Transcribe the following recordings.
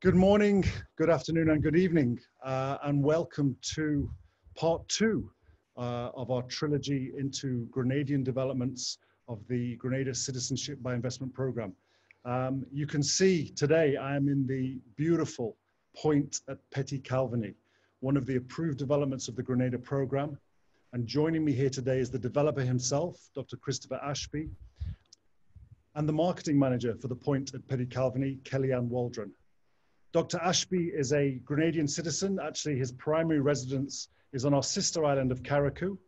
Good morning, good afternoon, and good evening, and welcome to part 2 of our trilogy into Grenadian developments of the Grenada Citizenship by Investment Program. You can see today I am in the beautiful point at Petite, Calvigny, one of the approved developments of the Grenada program. And joining me here today is the developer himself, Dr. Christopher Ashby, and the marketing manager for the point at Petite Calvigny, Kelliann Waldron. Dr. Ashby is a Grenadian citizen. Actually, his primary residence is on our sister island of Carriacou.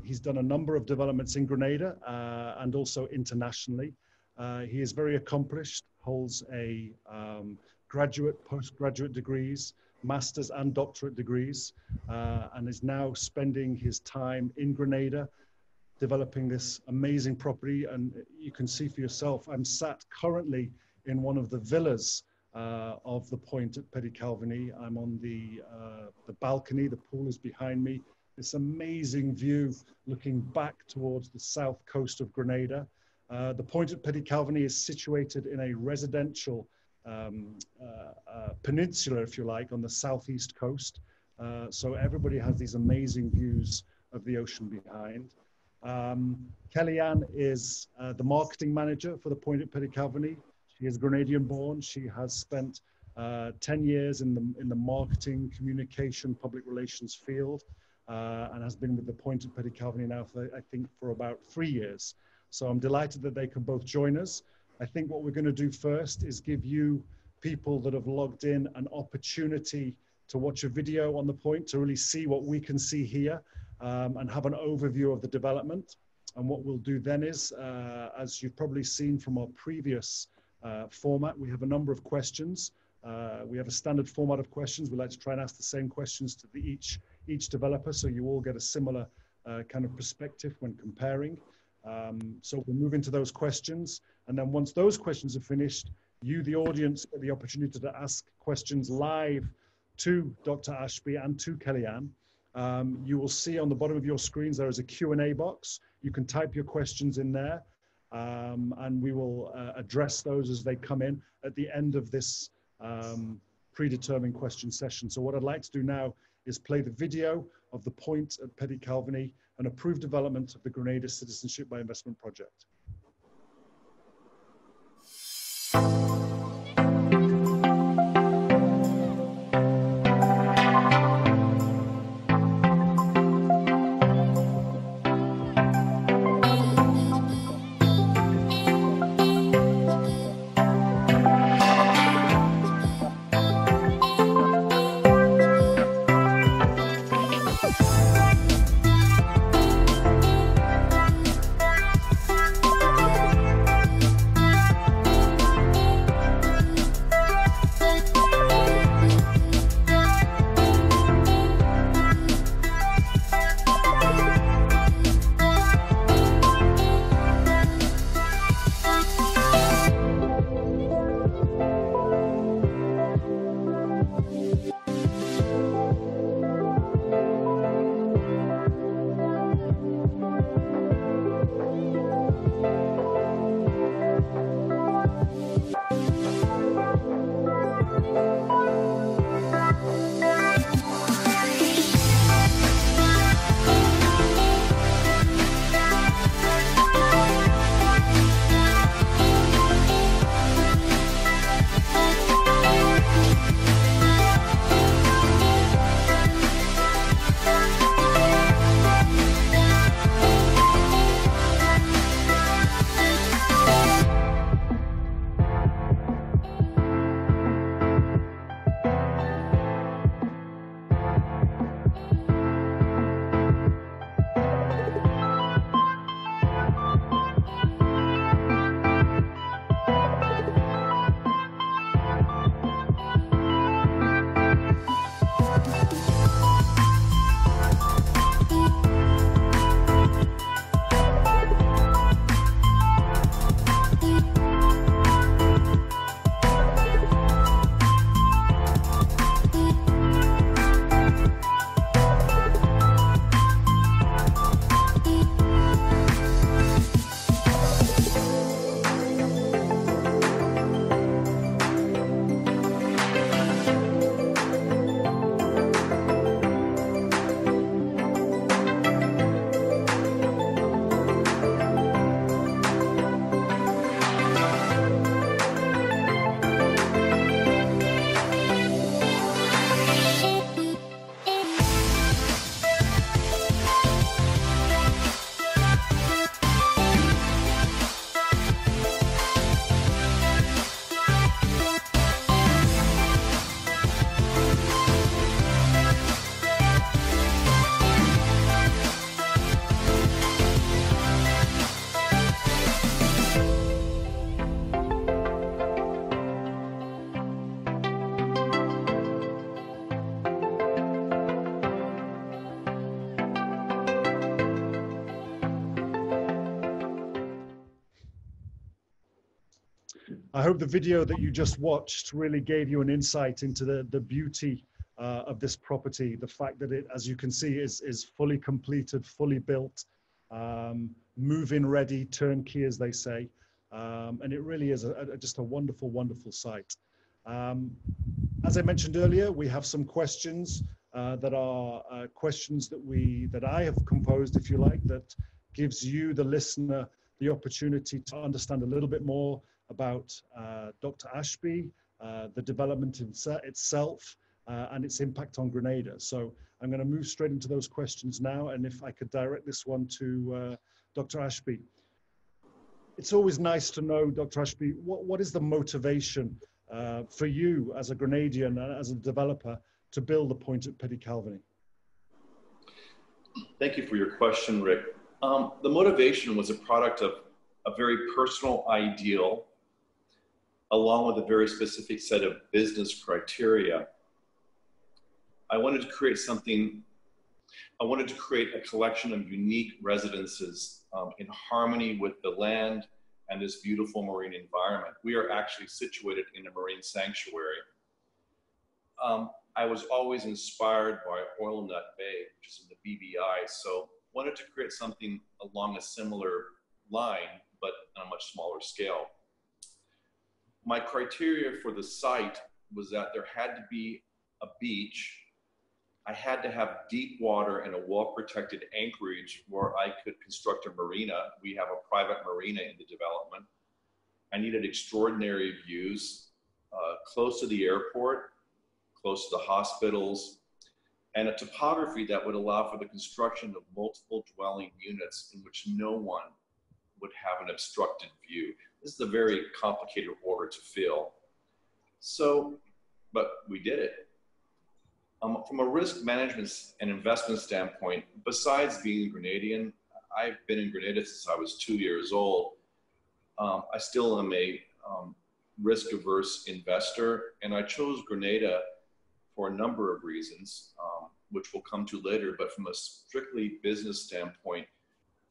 He's done a number of developments in Grenada and also internationally. He is very accomplished, holds a graduate, postgraduate degrees, master's and doctorate degrees, and is now spending his time in Grenada developing this amazing property. And you can see for yourself, I'm sat currently in one of the villas of the point at Petite Calvigny. I'm on the balcony, the pool is behind me. This amazing view looking back towards the south coast of Grenada. The point at Petite Calvigny is situated in a residential peninsula, if you like, on the southeast coast. So everybody has these amazing views of the ocean behind. Kelliann is the marketing manager for the point at Petite Calvigny. She is Grenadian born. She has spent 10 years in the marketing, communication, public relations field, and has been with the point at Petite Calvigny now for, I think, for about 3 years. So I'm delighted that they can both join us. I think what we're going to do first is give you people that have logged in an opportunity to watch a video on the point to really see what we can see here and have an overview of the development. And what we'll do then is, as you've probably seen from our previous format, we have a number of questions. We have a standard format of questions. We like to try and ask the same questions to each developer, so you all get a similar kind of perspective when comparing. So we'll move into those questions, and then once those questions are finished, you, the audience, get the opportunity to ask questions live to Dr. Ashby and to Kelliann. You will see on the bottom of your screens there is a Q&A box. You can type your questions in there. And we will address those as they come in at the end of this predetermined question session. So what I'd like to do now is play the video of the point at Petite Calvigny, an approved development of the Grenada Citizenship by Investment project. I hope the video that you just watched really gave you an insight into the beauty of this property. The fact that it, as you can see, is fully completed, fully built, move-in ready, turnkey, as they say. And it really is just a wonderful, wonderful site. As I mentioned earlier, we have some questions that are questions that I have composed, if you like, that gives you, the listener, the opportunity to understand a little bit more about Dr. Ashby, the development itself, and its impact on Grenada. So I'm going to move straight into those questions now, and if I could direct this one to Dr. Ashby. It's always nice to know, Dr. Ashby, what is the motivation for you as a Grenadian, as a developer, to build a point at Petite Calvigny? Thank you for your question, Rick. The motivation was a product of a very personal ideal, along with a very specific set of business criteria. I wanted to create a collection of unique residences in harmony with the land and this beautiful marine environment. We are actually situated in a marine sanctuary. I was always inspired by Oil Nut Bay, which is in the BVI, so wanted to create something along a similar line, but on a much smaller scale. My criteria for the site was that there had to be a beach. I had to have deep water and a well-protected anchorage where I could construct a marina. We have a private marina in the development. I needed extraordinary views, close to the airport, close to the hospitals, and a topography that would allow for the construction of multiple dwelling units in which no one would have an obstructed view. This is a very complicated order to fill. So, but we did it. From a risk management and investment standpoint, besides being a Grenadian, I've been in Grenada since I was 2 years old. I still am a risk-averse investor, and I chose Grenada for a number of reasons, which we'll come to later, but from a strictly business standpoint,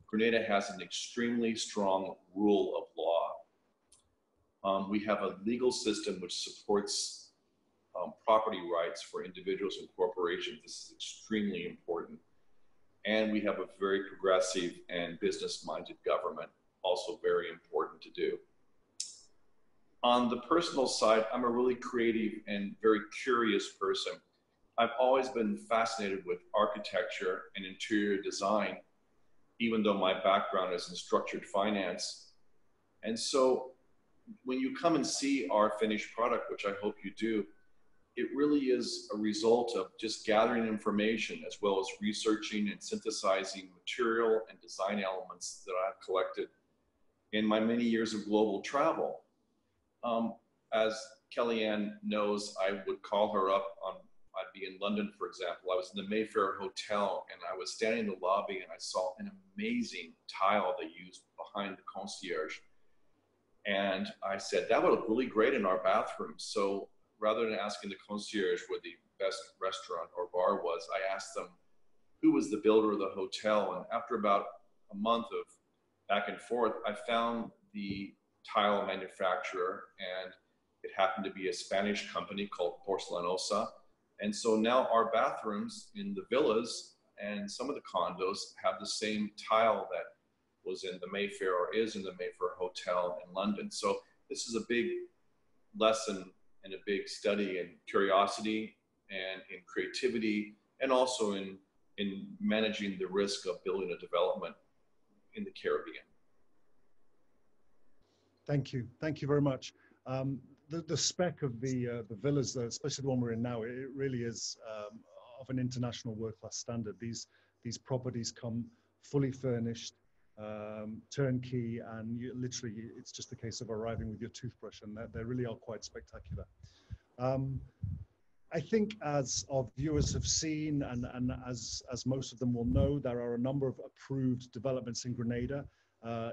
Grenada has an extremely strong rule of law. We have a legal system which supports property rights for individuals and corporations. This is extremely important. And we have a very progressive and business-minded government, also very important to do. On the personal side, I'm a really creative and very curious person. I've always been fascinated with architecture and interior design, even though my background is in structured finance. And so when you come and see our finished product, which I hope you do, it really is a result of just gathering information as well as researching and synthesizing material and design elements that I've collected in my many years of global travel. As Kelliann knows, I would call her up I'd be in London, for example. I was in the Mayfair Hotel and I was standing in the lobby and I saw an amazing tile they used behind the concierge. And I said, that would look really great in our bathroom. So rather than asking the concierge where the best restaurant or bar was, I asked them who was the builder of the hotel. And after about a month of back and forth, I found the tile manufacturer, and it happened to be a Spanish company called Porcelanosa. And so now our bathrooms in the villas and some of the condos have the same tile that was in the Mayfair or is in the Mayfair Hotel in London. So this is a big lesson and a big study in curiosity and in creativity, and also in managing the risk of building a development in the Caribbean. Thank you. Thank you very much. The spec of the villas, especially the one we're in now, it really is of an international world-class standard. These properties come fully furnished, turnkey, and literally it's just a case of arriving with your toothbrush, and they really are quite spectacular. I think, as our viewers have seen, and as most of them will know, there are a number of approved developments in Grenada.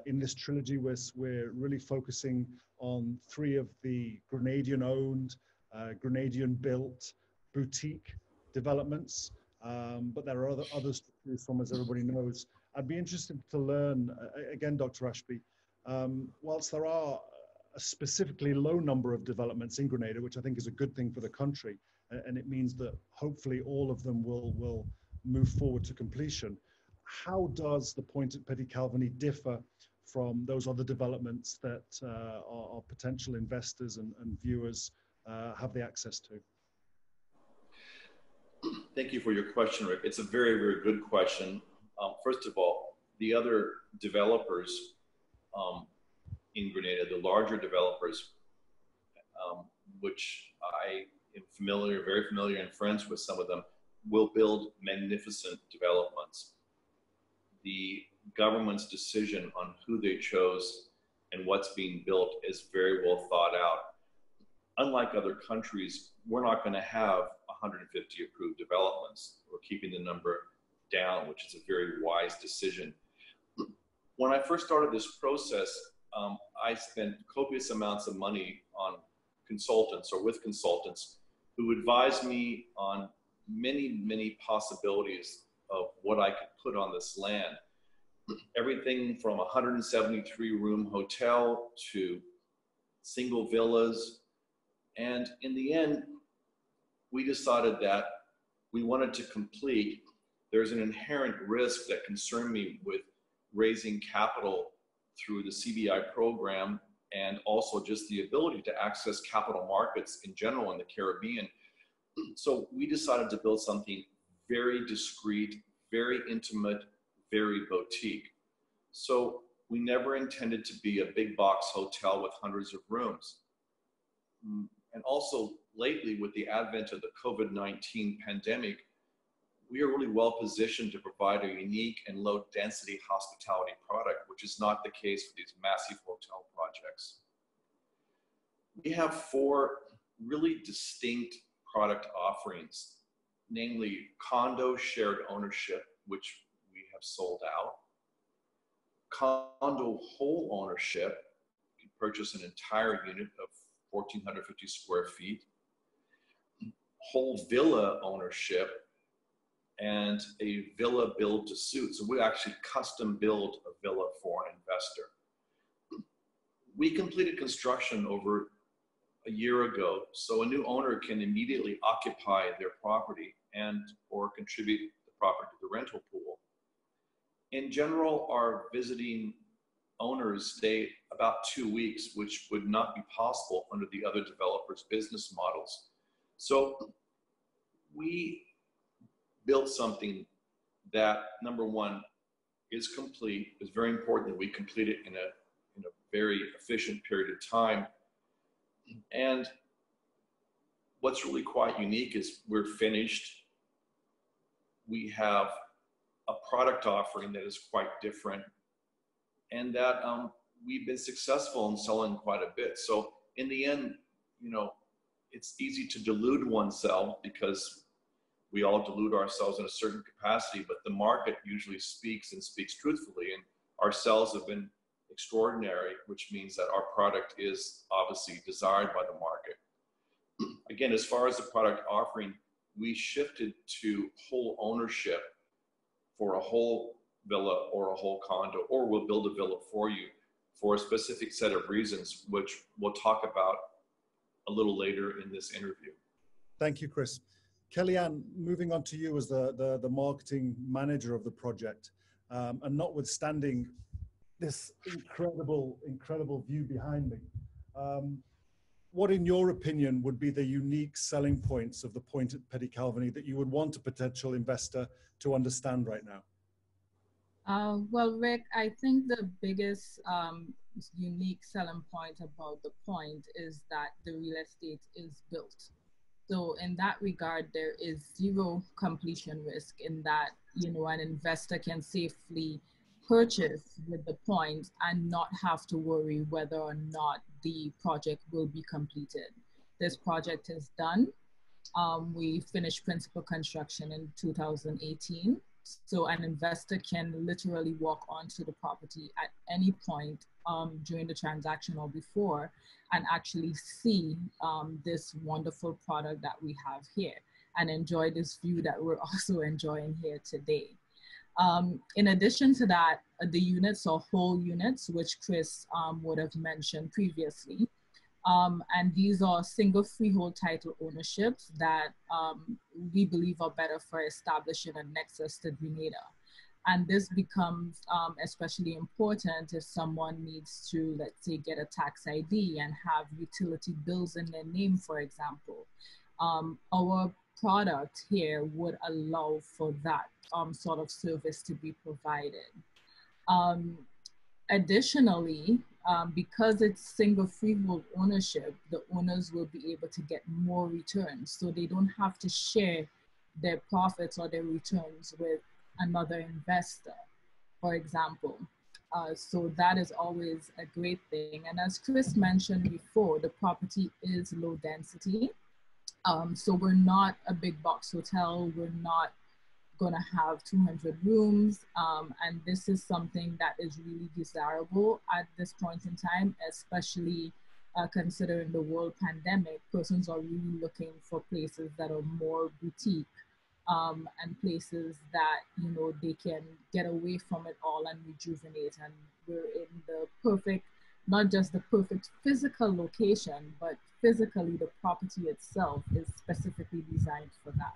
In this trilogy, we're really focusing on 3 of the Grenadian-owned, Grenadian-built boutique developments, but there are others to choose from, as everybody knows. I'd be interested to learn, again, Dr. Ashby, whilst there are a specifically low number of developments in Grenada, which I think is a good thing for the country. And it means that hopefully all of them will move forward to completion. How does the point at Petite Calvigny differ from those other developments that our potential investors and viewers have the access to? Thank you for your question, Rick. It's a very, very good question. First of all, the other developers in Grenada, the larger developers, which I am very familiar and friends with some of them, will build magnificent developments. The government's decision on who they chose and what's being built is very well thought out. Unlike other countries, we're not going to have 150 approved developments. We're keeping the number down, which is a very wise decision. When I first started this process, I spent copious amounts of money on consultants or with consultants who advised me on many, many possibilities of what I could put on this land. Everything from a 173-room hotel to single villas. And in the end, we decided that we wanted to complete. There's an inherent risk that concerned me with raising capital through the CBI program, and also just the ability to access capital markets in general in the Caribbean. So we decided to build something very discreet, very intimate, very boutique. So we never intended to be a big box hotel with hundreds of rooms. And also lately, with the advent of the COVID-19 pandemic, we are really well positioned to provide a unique and low density hospitality product, which is not the case for these massive hotel projects. We have 4 really distinct product offerings, namely condo shared ownership, which we have sold out, condo whole ownership. You can purchase an entire unit of 1,450 square feet, whole villa ownership, and a villa build to suit. So we actually custom build a villa for an investor. We completed construction over a year ago, so a new owner can immediately occupy their property and or contribute the property to the rental pool. In general, our visiting owners stay about 2 weeks, which would not be possible under the other developers' business models. So we built something that, number one, is complete. It's very important that we complete it in a very efficient period of time. And what's really quite unique is we're finished. We have a product offering that is quite different, and that we've been successful in selling quite a bit. So in the end, you know, it's easy to delude oneself because we all delude ourselves in a certain capacity, but the market usually speaks and speaks truthfully, and our sales have been extraordinary, which means that our product is obviously desired by the market. Again, as far as the product offering, we shifted to whole ownership for a whole villa or a whole condo, or we'll build a villa for you for a specific set of reasons, which we'll talk about a little later in this interview. Thank you, Chris. Kelliann, moving on to you as the marketing manager of the project, and notwithstanding this incredible view behind me, what in your opinion would be the unique selling points of the point at Petite Calvigny that you would want a potential investor to understand right now? Well, Rick, I think the biggest unique selling point about the point is that the real estate is built. So in that regard, there is zero completion risk in that, you know, an investor can safely purchase with the point and not have to worry whether or not the project will be completed. This project is done. We finished principal construction in 2018. So an investor can literally walk onto the property at any point during the transaction or before and actually see this wonderful product that we have here and enjoy this view that we're also enjoying here today. In addition to that, the units or whole units, which Chris would have mentioned previously, and these are single freehold title ownerships that we believe are better for establishing a nexus to Grenada. And this becomes especially important if someone needs to, let's say, get a tax ID and have utility bills in their name, for example. Our product here would allow for that sort of service to be provided. Additionally, because it's single freehold ownership, the owners will be able to get more returns. So they don't have to share their profits or their returns with another investor, for example. So that is always a great thing. And as Chris mentioned before, the property is low density. So we're not a big box hotel. We're not gonna have 200 rooms. And this is something that is really desirable at this point in time, especially considering the world pandemic. Persons are really looking for places that are more boutique and places that, you know, they can get away from it all and rejuvenate. And we're in the perfect, not just the perfect physical location, but physically the property itself is specifically designed for that.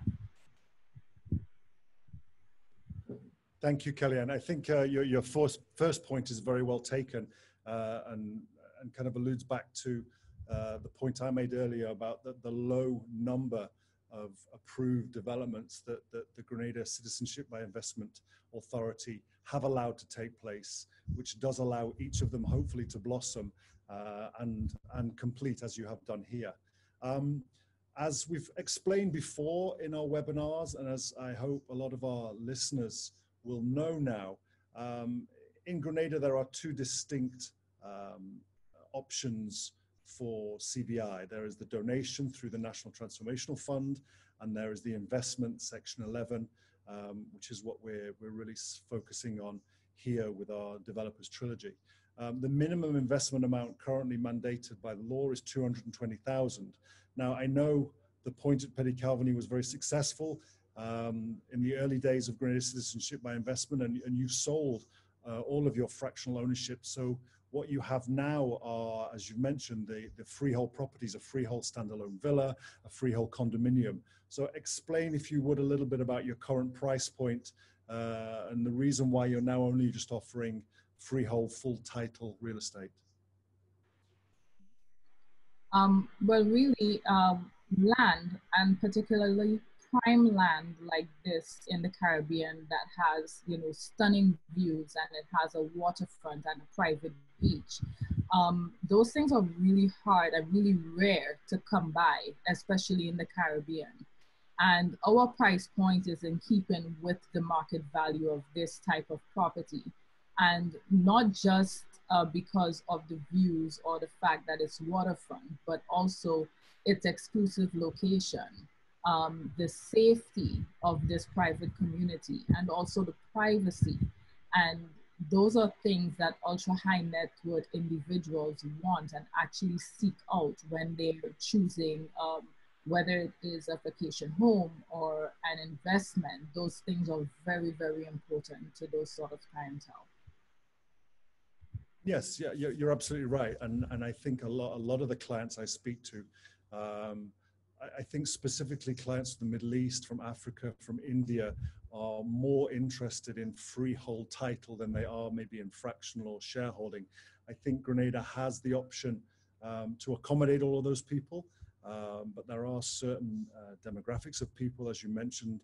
Thank you, Kelliann. I think your first point is very well taken and kind of alludes back to the point I made earlier about the low number of approved developments that the Grenada Citizenship by Investment Authority have allowed to take place, which does allow each of them hopefully to blossom and complete as you have done here. As we've explained before in our webinars, and as I hope a lot of our listeners will know now, in Grenada there are two distinct options for CBI. There is the donation through the National Transformational Fund, and there is the investment, Section 11, which is what we're really focusing on here with our developers Trilogy. The minimum investment amount currently mandated by the law is 220,000. Now, I know the point at Petite Calvigny was very successful in the early days of Grenada Citizenship by Investment, and you sold all of your fractional ownership. So what you have now are, as you mentioned, the freehold properties, a freehold standalone villa, a freehold condominium. So explain, if you would, a little bit about your current price point and the reason why you're now only just offering freehold full title real estate. Well, really, land, and particularly prime land like this in the Caribbean that has, you know, stunning views, and it has a waterfront and a private beach. Those things are really hard and really rare to come by, especially in the Caribbean. And our price point is in keeping with the market value of this type of property. And not just because of the views or the fact that it's waterfront, but also its exclusive location, the safety of this private community, and also the privacy. And those are things that ultra high net worth individuals want and actually seek out when they're choosing whether it is a vacation home or an investment. Those things are very, very important to those sort of clientele. Yes, yeah, you're absolutely right, and I think a lot of the clients I speak to, I think specifically clients from the Middle East, from Africa, from India, are more interested in freehold title than they are maybe in fractional or shareholding. I think Grenada has the option to accommodate all of those people, but there are certain demographics of people, as you mentioned,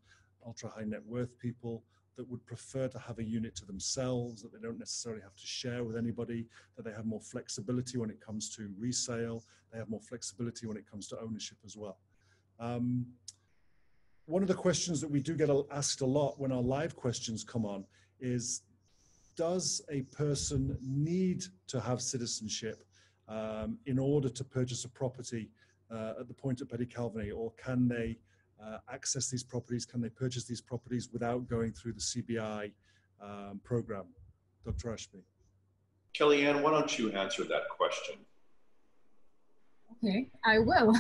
ultra high net worth people, that would prefer to have a unit to themselves, that they don't necessarily have to share with anybody, that they have more flexibility when it comes to resale, they have more flexibility when it comes to ownership as well. One of the questions that we do get asked a lot when our live questions come on is, does a person need to have citizenship in order to purchase a property at the point at Petite Calvigny, or can they access these properties, can they purchase these properties without going through the CBI program? Dr. Ashby. Kelliann, why don't you answer that question? Okay, I will.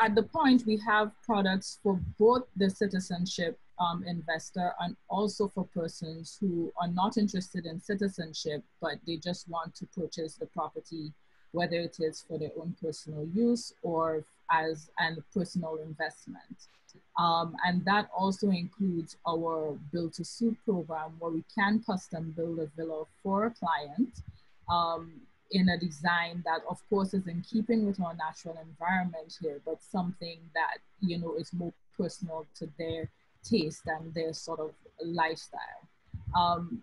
At the point, we have products for both the citizenship investor, and also for persons who are not interested in citizenship, but they just want to purchase the property, whether it is for their own personal use or as a personal investment. And that also includes our build to suit program, where we can custom build a villa for a client in a design that of course is in keeping with our natural environment here, but something that, you know, is more personal to their taste and their sort of lifestyle.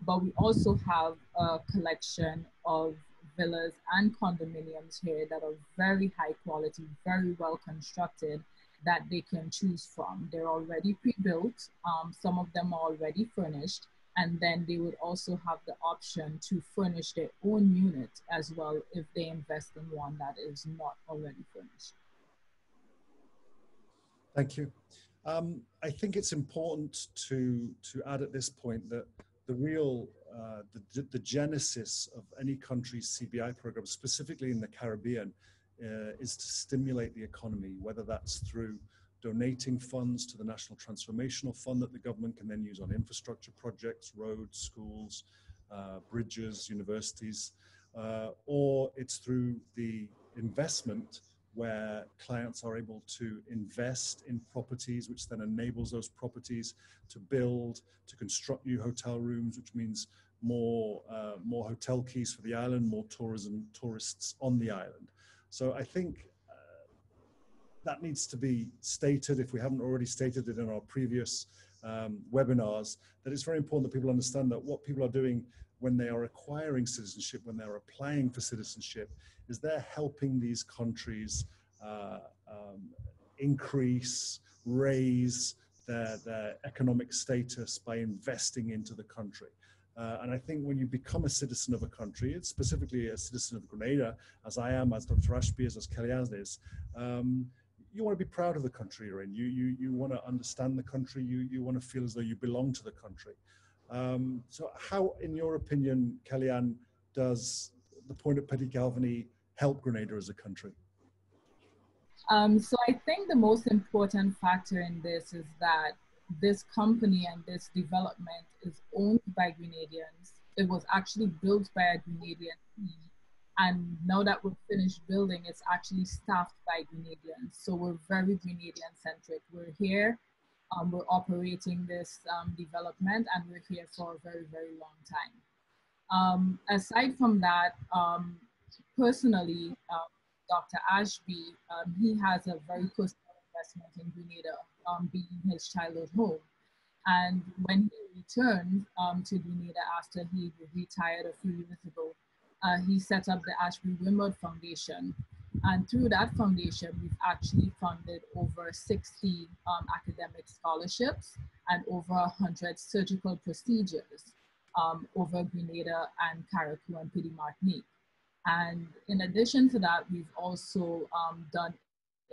But we also have a collection of villas and condominiums here that are very high quality, very well constructed, that they can choose from. They're already pre-built. Some of them are already furnished, and then they would also have the option to furnish their own unit as well if they invest in one that is not already furnished. Thank you. I think it's important to add at this point that the real, the genesis of any country's CBI program, specifically in the Caribbean, is to stimulate the economy, whether that's through donating funds to the National Transformational Fund that the government can then use on infrastructure projects, roads, schools, bridges, universities, or it's through the investment where clients are able to invest in properties, which then enables those properties to build, to construct new hotel rooms, which means more hotel keys for the island, more tourists on the island. So I think that needs to be stated, if we haven't already stated it in our previous webinars, that it's very important that people understand that what people are doing when they are acquiring citizenship, when they're applying for citizenship, is they're helping these countries increase, raise their economic status by investing into the country. And I think when you become a citizen of a country, it's specifically a citizen of Grenada, as I am, as Dr. Ashby is, as Kelliann is, you want to be proud of the country you're in. You want to understand the country. You want to feel as though you belong to the country. So how, in your opinion, Kelliann, does the point at Petite Calvigny help Grenada as a country? So I think the most important factor in this is that this company and this development is owned by Grenadians. It was actually built by a Grenadian team. And now that we're finished building, it's actually staffed by Grenadians. So we're very Grenadian centric. We're here, we're operating this development, and we're here for a very, very long time. Aside from that, personally, Dr. Ashby, he has a very personal investment in Grenada, being his childhood home. And when he returned to Grenada after he retired a few years ago, he set up the Ashby Wimwood Foundation. And through that foundation, we've actually funded over 60 academic scholarships and over 100 surgical procedures over Grenada and Carriacou and Petite Martinique. And in addition to that, we've also done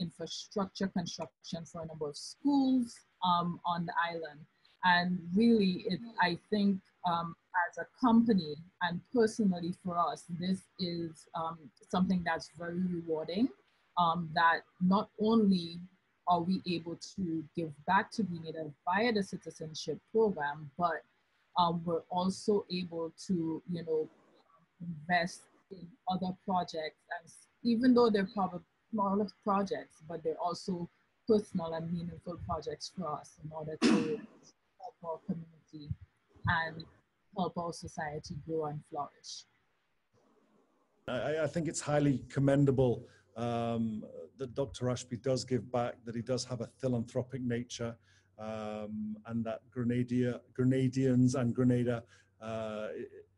infrastructure construction for a number of schools on the island. And really, I think as a company and personally for us, this is something that's very rewarding, that not only are we able to give back to Grenada via the citizenship program, but we're also able to, you know, invest in other projects. And even though they're probably smaller projects, but they're also personal and meaningful projects for us in order to help our community and help our society grow and flourish. I think it's highly commendable that Dr. Ashby does give back, that he does have a philanthropic nature, and that Grenadians and Grenada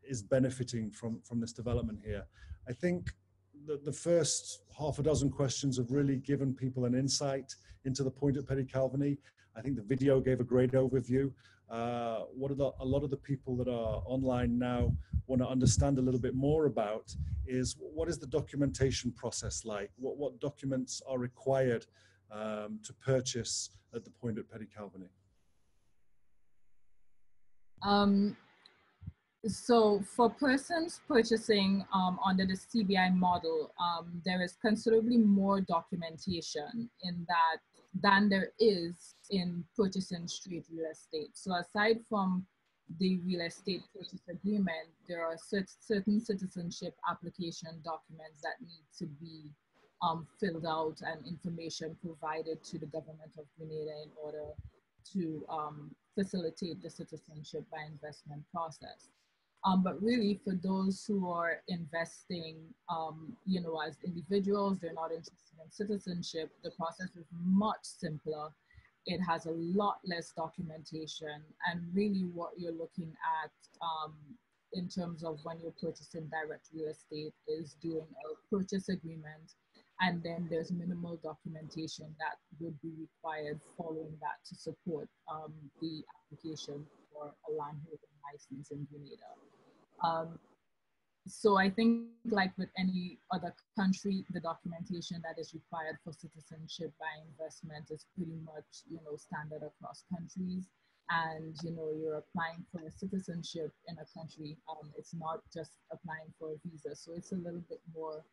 is benefiting from this development here. I think the first half a dozen questions have really given people an insight into the point at Petite Calvigny. I think the video gave a great overview. What a lot of the people that are online now want to understand a little bit more about is, what is the documentation process like? What documents are required to purchase at the point at Petite Calvigny? So for persons purchasing under the CBI model, there is considerably more documentation in that than there is in purchasing straight real estate. So aside from the real estate purchase agreement, there are certain citizenship application documents that need to be filled out and information provided to the government of Grenada in order to facilitate the citizenship by investment process. But really, for those who are investing, you know, as individuals, they're not interested in citizenship, the process is much simpler. It has a lot less documentation, and really what you're looking at in terms of when you're purchasing direct real estate is doing a purchase agreement, and then there's minimal documentation that would be required following that to support the application for a landholding license in Grenada. So I think, like with any other country, the documentation that is required for citizenship by investment is pretty much, you know, standard across countries. And, you know, you're applying for a citizenship in a country. It's not just applying for a visa. So it's a little bit more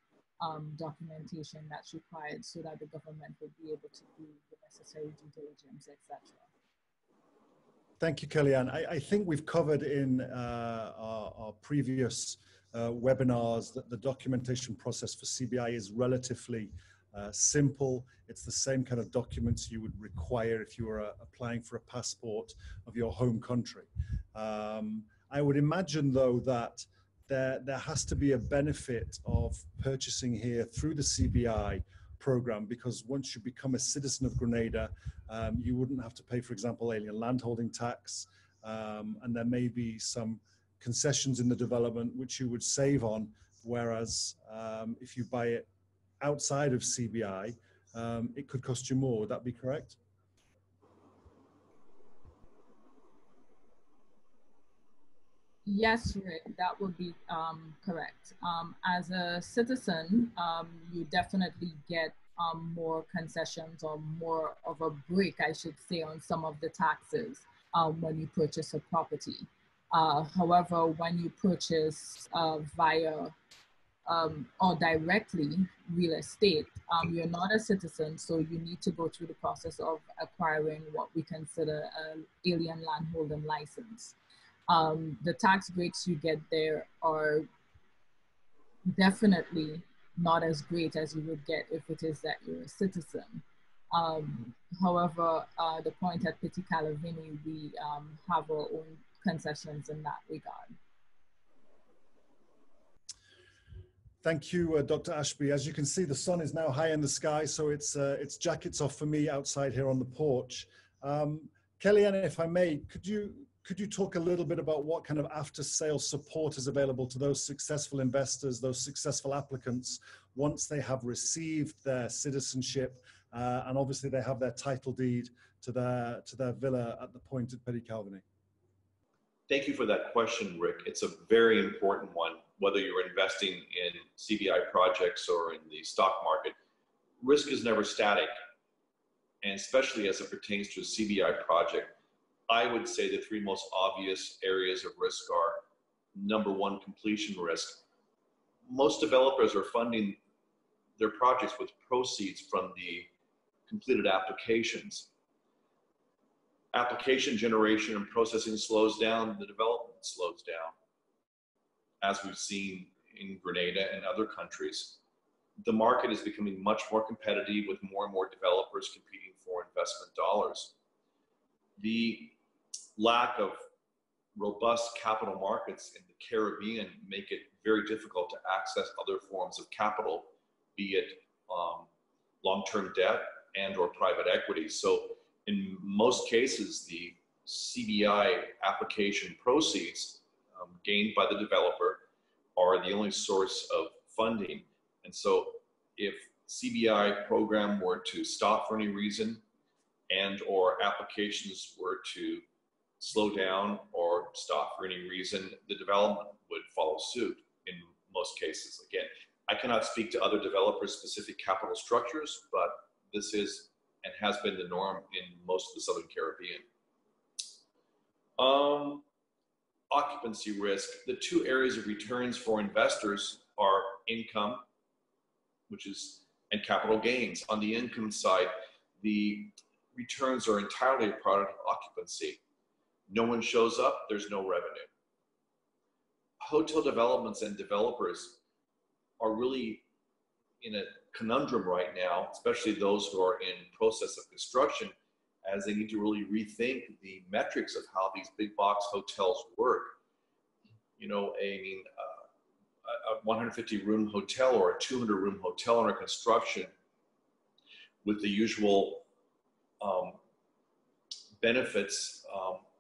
documentation that's required so that the government will be able to do the necessary due diligence, etc. Thank you, Kelliann. I think we've covered in our previous webinars that the documentation process for CBI is relatively simple. It's the same kind of documents you would require if you were applying for a passport of your home country. I would imagine, though, that there has to be a benefit of purchasing here through the CBI program, because once you become a citizen of Grenada, you wouldn't have to pay, for example, alien landholding tax, and there may be some concessions in the development which you would save on, whereas if you buy it outside of CBI, it could cost you more. Would that be correct? Yes, Rick, that would be correct. As a citizen, you definitely get more concessions, or more of a break, I should say, on some of the taxes when you purchase a property. However, when you purchase via or directly real estate, you're not a citizen, so you need to go through the process of acquiring what we consider an alien landholding license. The tax breaks you get there are definitely not as great as you would get if it is that you're a citizen. However, the point at Petite Calvigny, we have our own concessions in that regard. Thank you, Dr. Ashby. As you can see, the sun is now high in the sky, so it's jackets off for me outside here on the porch. Kelliann, if I may, could you talk a little bit about what kind of after-sales support is available to those successful investors, those successful applicants, once they have received their citizenship, and obviously they have their title deed to their villa at the point at Petite Calvigny? Thank you for that question, Rick. It's a very important one. Whether you're investing in CBI projects or in the stock market, risk is never static. And especially as it pertains to a CBI project, I would say the three most obvious areas of risk are: number one, completion risk. Most developers are funding their projects with proceeds from the completed applications. Application generation and processing slows down, the development slows down. As we've seen in Grenada and other countries, the market is becoming much more competitive, with more and more developers competing for investment dollars. The lack of robust capital markets in the Caribbean make it very difficult to access other forms of capital, be it long-term debt and or private equity. So in most cases, the CBI application proceeds gained by the developer are the only source of funding. And so if CBI program were to stop for any reason, and or applications were to slow down or stop for any reason, the development would follow suit in most cases. Again, I cannot speak to other developers' specific capital structures, but this is and has been the norm in most of the Southern Caribbean. Occupancy risk. The two areas of returns for investors are income, and capital gains. On the income side, the returns are entirely a product of occupancy. No one shows up, there's no revenue. Hotel developments and developers are really in a conundrum right now, especially those who are in process of construction, as they need to really rethink the metrics of how these big box hotels work. You know, a 150 room hotel or a 200 room hotel under construction with the usual benefits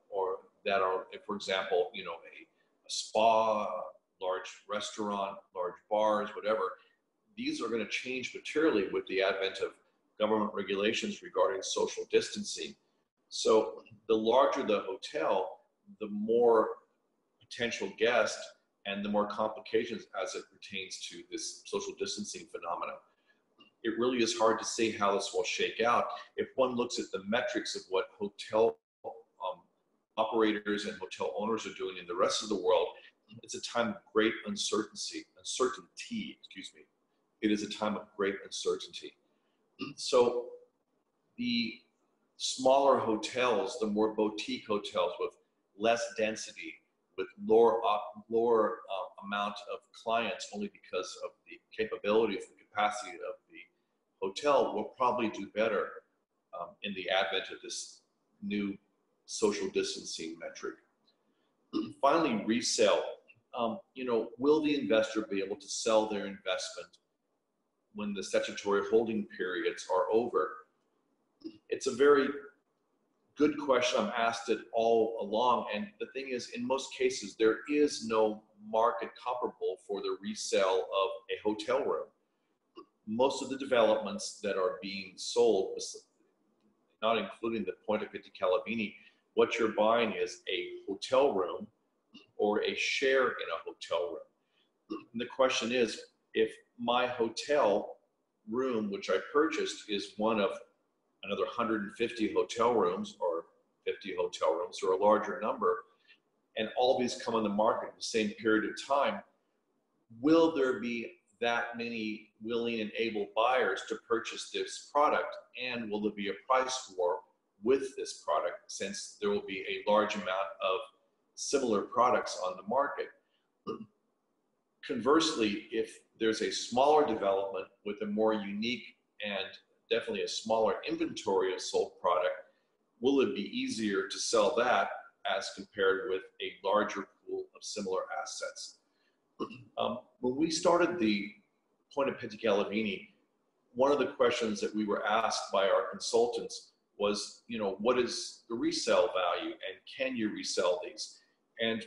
or that are, for example, you know, a spa, a large restaurant, large bars, whatever. These are going to change materially with the advent of government regulations regarding social distancing. So the larger the hotel, the more potential guests and the more complications as it pertains to this social distancing phenomenon. It really is hard to say how this will shake out. If one looks at the metrics of what hotel operators and hotel owners are doing in the rest of the world, it's a time of great uncertainty, excuse me. It is a time of great uncertainty. So the smaller hotels, the more boutique hotels with less density, with lower amount of clients only because of the capabilities and capacity of the hotel, will probably do better in the advent of this new social distancing metric. Finally, resale. You know, will the investor be able to sell their investment when the statutory holding periods are over? It's a very good question. I'm asked it all along. And the thing is, in most cases, there is no market comparable for the resale of a hotel room. Most of the developments that are being sold, not including the point of Petite Calvigny, what you're buying is a hotel room or a share in a hotel room. And the question is, if my hotel room, which I purchased, is one of another 150 hotel rooms or 50 hotel rooms or a larger number, and all these come on the market in the same period of time, will there be that many willing and able buyers to purchase this product? And will there be a price war with this product, since there will be a large amount of similar products on the market? Conversely, if there's a smaller development with a more unique and definitely a smaller inventory of sold product, will it be easier to sell that as compared with a larger pool of similar assets? When we started the point of Petite Calvigny, one of the questions that we were asked by our consultants was, you know, what is the resale value and can you resell these? And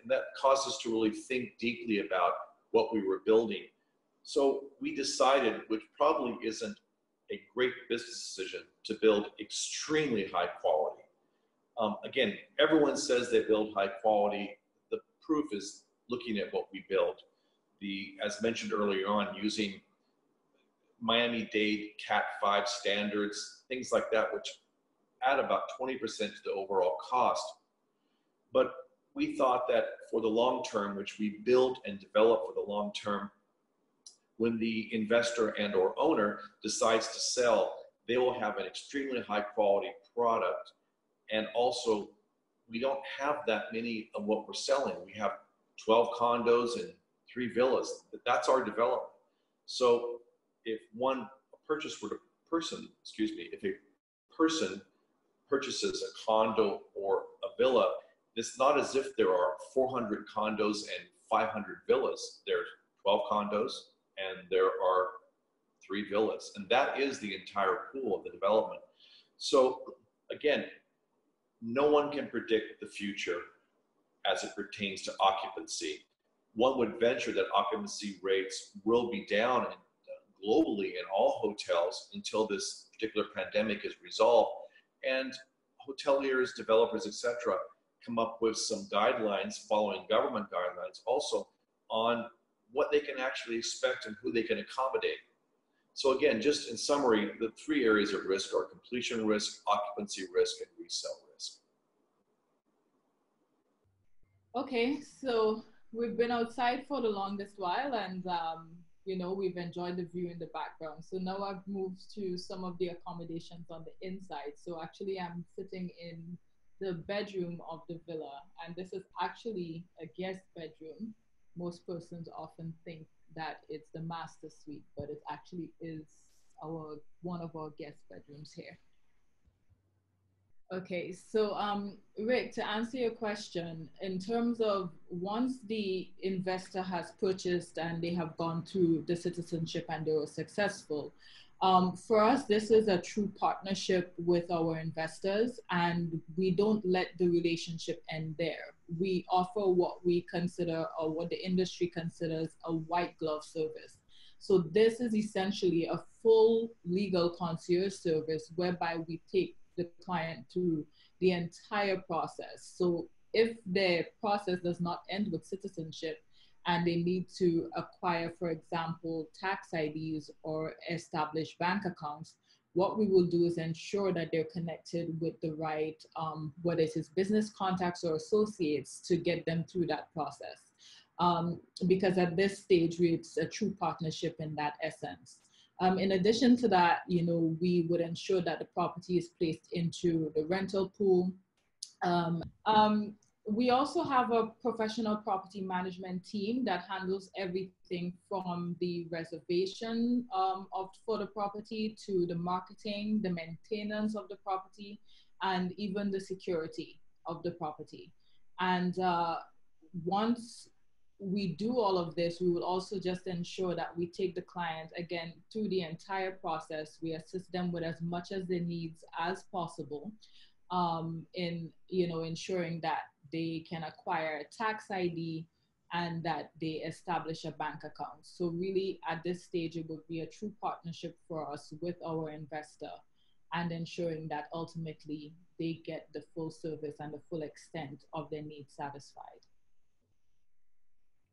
that caused us to really think deeply about what we were building. So we decided, which probably isn't a great business decision, to build extremely high quality. Again, everyone says they build high quality. The proof is looking at what we build. As mentioned earlier on, using Miami-Dade Cat 5 standards, things like that, which add about 20% to the overall cost. But we thought that for the long term, which we build and develop for the long term, when the investor and or owner decides to sell, they will have an extremely high quality product. And also, we don't have that many of what we're selling. We have 12 condos and 3 villas. That's our development. So if if a person purchases a condo or a villa, it's not as if there are 400 condos and 500 villas. There's 12 condos and there are 3 villas. And that is the entire pool of the development. So again, no one can predict the future as it pertains to occupancy. One would venture that occupancy rates will be down globally in all hotels until this particular pandemic is resolved. And hoteliers, developers, etc., come up with some guidelines, following government guidelines also, on what they can actually expect and who they can accommodate. So again, just in summary, the 3 areas of risk are completion risk, occupancy risk, and resale risk. Okay, so we've been outside for the longest while, and you know, we've enjoyed the view in the background. So now I've moved to some of the accommodations on the inside. So actually I'm sitting in the bedroom of the villa, and this is actually a guest bedroom. Most persons often think that it's the master suite, but it actually is one of our guest bedrooms here. Okay, so Rick, to answer your question, in terms of once the investor has purchased and they have gone through the citizenship and they were successful, for us, this is a true partnership with our investors, and we don't let the relationship end there. We offer what we consider, or what the industry considers, a white glove service. So this is essentially a full legal concierge service whereby we take the client through the entire process. So if the process does not end with citizenship and they need to acquire, for example, tax IDs or establish bank accounts, what we will do is ensure that they're connected with the right, whether it's business contacts or associates, to get them through that process. Because at this stage, it's a true partnership in that essence. In addition to that, you know, we would ensure that the property is placed into the rental pool. We also have a professional property management team that handles everything from the reservation for the property to the marketing, the maintenance of the property, and even the security of the property. And once we do all of this, we will also just ensure that we take the client again through the entire process. We assist them with as much as their needs as possible, in, you know, ensuring that they can acquire a tax ID and that they establish a bank account. So really at this stage, it would be a true partnership for us with our investor, and ensuring that ultimately they get the full service and the full extent of their needs satisfied.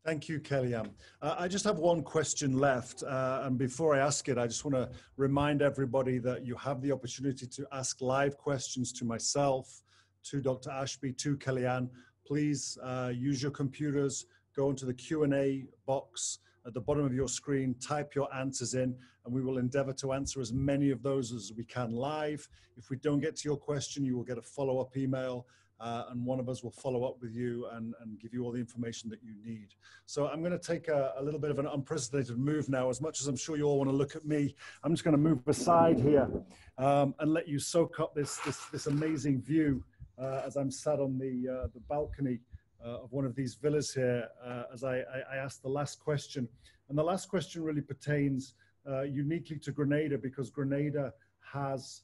Thank you, Kelliann. I just have one question left. And before I ask it, I just want to remind everybody that you have the opportunity to ask live questions to myself, to Dr. Ashby, to Kelliann. Please use your computers, go into the Q&A box at the bottom of your screen, type your answers in, and we will endeavor to answer as many of those as we can live. If we don't get to your question, you will get a follow-up email. And one of us will follow up with you and give you all the information that you need. So I'm going to take a little bit of an unprecedented move now. As much as I'm sure you all want to look at me, I'm just going to move aside here and let you soak up this amazing view as I'm sat on the balcony of one of these villas here as I asked the last question. And the last question really pertains uniquely to Grenada, because Grenada has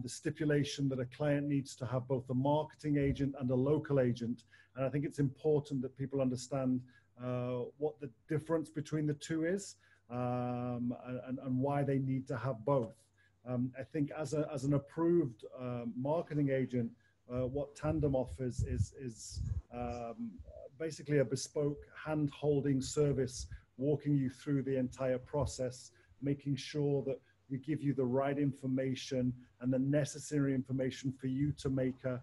the stipulation that a client needs to have both a marketing agent and a local agent. And I think it's important that people understand what the difference between the two is and why they need to have both. I think as an approved marketing agent, what Tandem offers is basically a bespoke hand-holding service, walking you through the entire process, making sure that we give you the right information and the necessary information for you to make a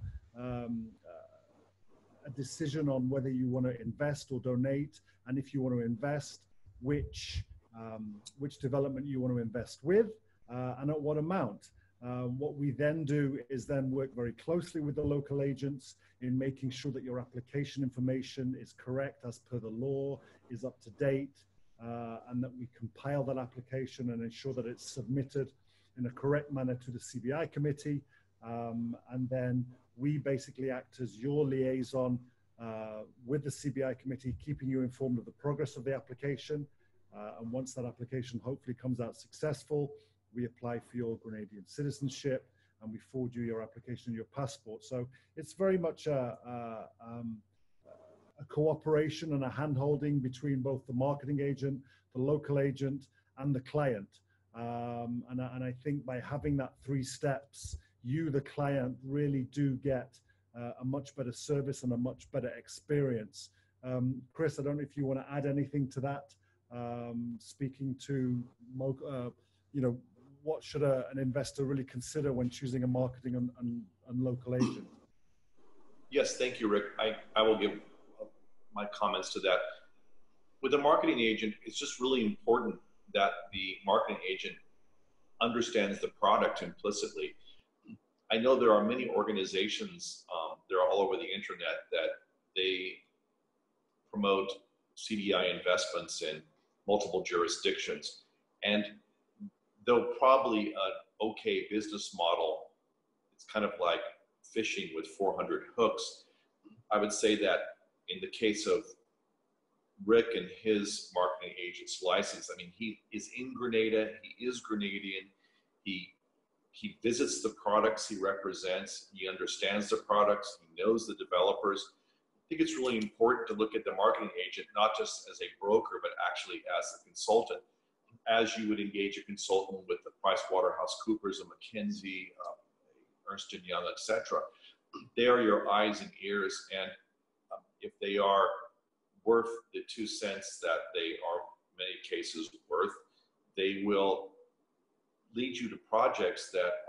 decision on whether you want to invest or donate, and if you want to invest, which development you want to invest with, and at what amount. What we then do is then work very closely with the local agents in making sure that your application information is correct as per the law, is up to date, and that we compile that application and ensure that it's submitted in a correct manner to the CBI committee. And then we basically act as your liaison with the CBI committee, keeping you informed of the progress of the application. And once that application hopefully comes out successful, we apply for your Grenadian citizenship and we forward you your application and your passport. So it's very much a cooperation and a hand-holding between both the marketing agent, the local agent, and the client. And I think by having that 3 steps, you, the client, really do get a much better service and a much better experience. Chris, I don't know if you want to add anything to that, speaking to, you know, what should an investor really consider when choosing a marketing and local agent? Yes, thank you, Rick. I will give my comments to that. with a marketing agent, it's just really important that the marketing agent understands the product implicitly. I know there are many organizations, they're all over the internet, that they promote CDI investments in multiple jurisdictions. And though probably an okay business model, it's kind of like fishing with 400 hooks. I would say that in the case of Rick and his marketing agent's license, I mean, he is in Grenada, he is Grenadian, he visits the products he represents, he understands the products, he knows the developers. I think it's really important to look at the marketing agent, not just as a broker, but actually as a consultant. As you would engage a consultant with the PricewaterhouseCoopers, a McKinsey, Ernst & Young, etc. They are your eyes and ears, and if they are worth the 2 cents that they are in many cases worth, they will lead you to projects that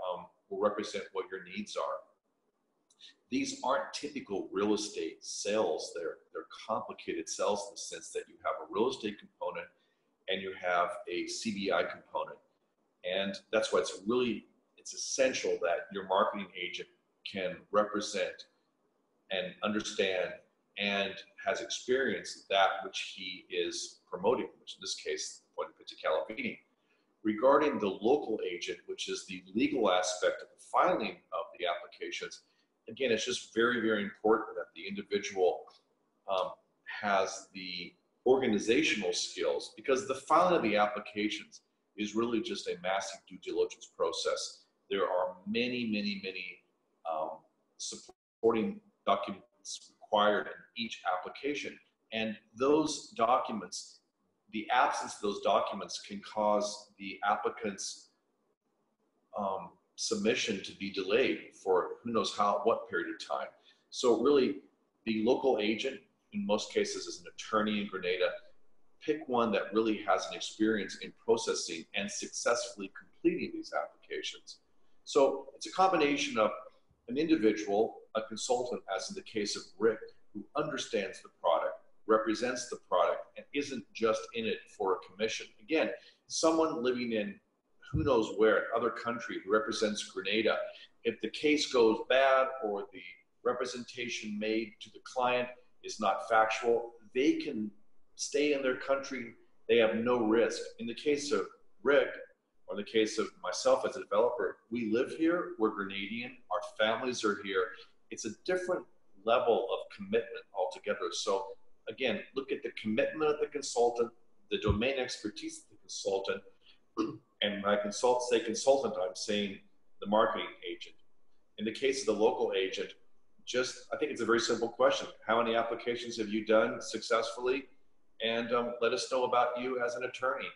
will represent what your needs are. These aren't typical real estate sales. They're complicated sales in the sense that you have a real estate component and you have a CBI component. And that's why it's essential that your marketing agent can represent and understand and has experienced that which he is promoting, which in this case, the point of Petite Calvigny. Regarding the local agent, which is the legal aspect of the filing of the applications, again, it's just very, very important that the individual has the organizational skills, because the filing of the applications is really just a massive due diligence process. There are many, many, many supporting documents required in each application. And those documents, the absence of those documents can cause the applicant's submission to be delayed for who knows what period of time. So really, the local agent, in most cases, is an attorney in Grenada. Pick one that really has an experience in processing and successfully completing these applications. So it's a combination of an individual, a consultant, as in the case of Rick, who understands the product, represents the product, and isn't just in it for a commission. Again, someone living in who knows where, other country, who represents Grenada, if the case goes bad or the representation made to the client is not factual, they can stay in their country. They have no risk. In the case of Rick, or in the case of myself as a developer, we live here, we're Grenadian, our families are here. It's a different level of commitment altogether. So again, look at the commitment of the consultant, the domain expertise of the consultant, and when I say consultant, I'm saying the marketing agent. In the case of the local agent, I think it's a very simple question. How many applications have you done successfully? And let us know about you as an attorney.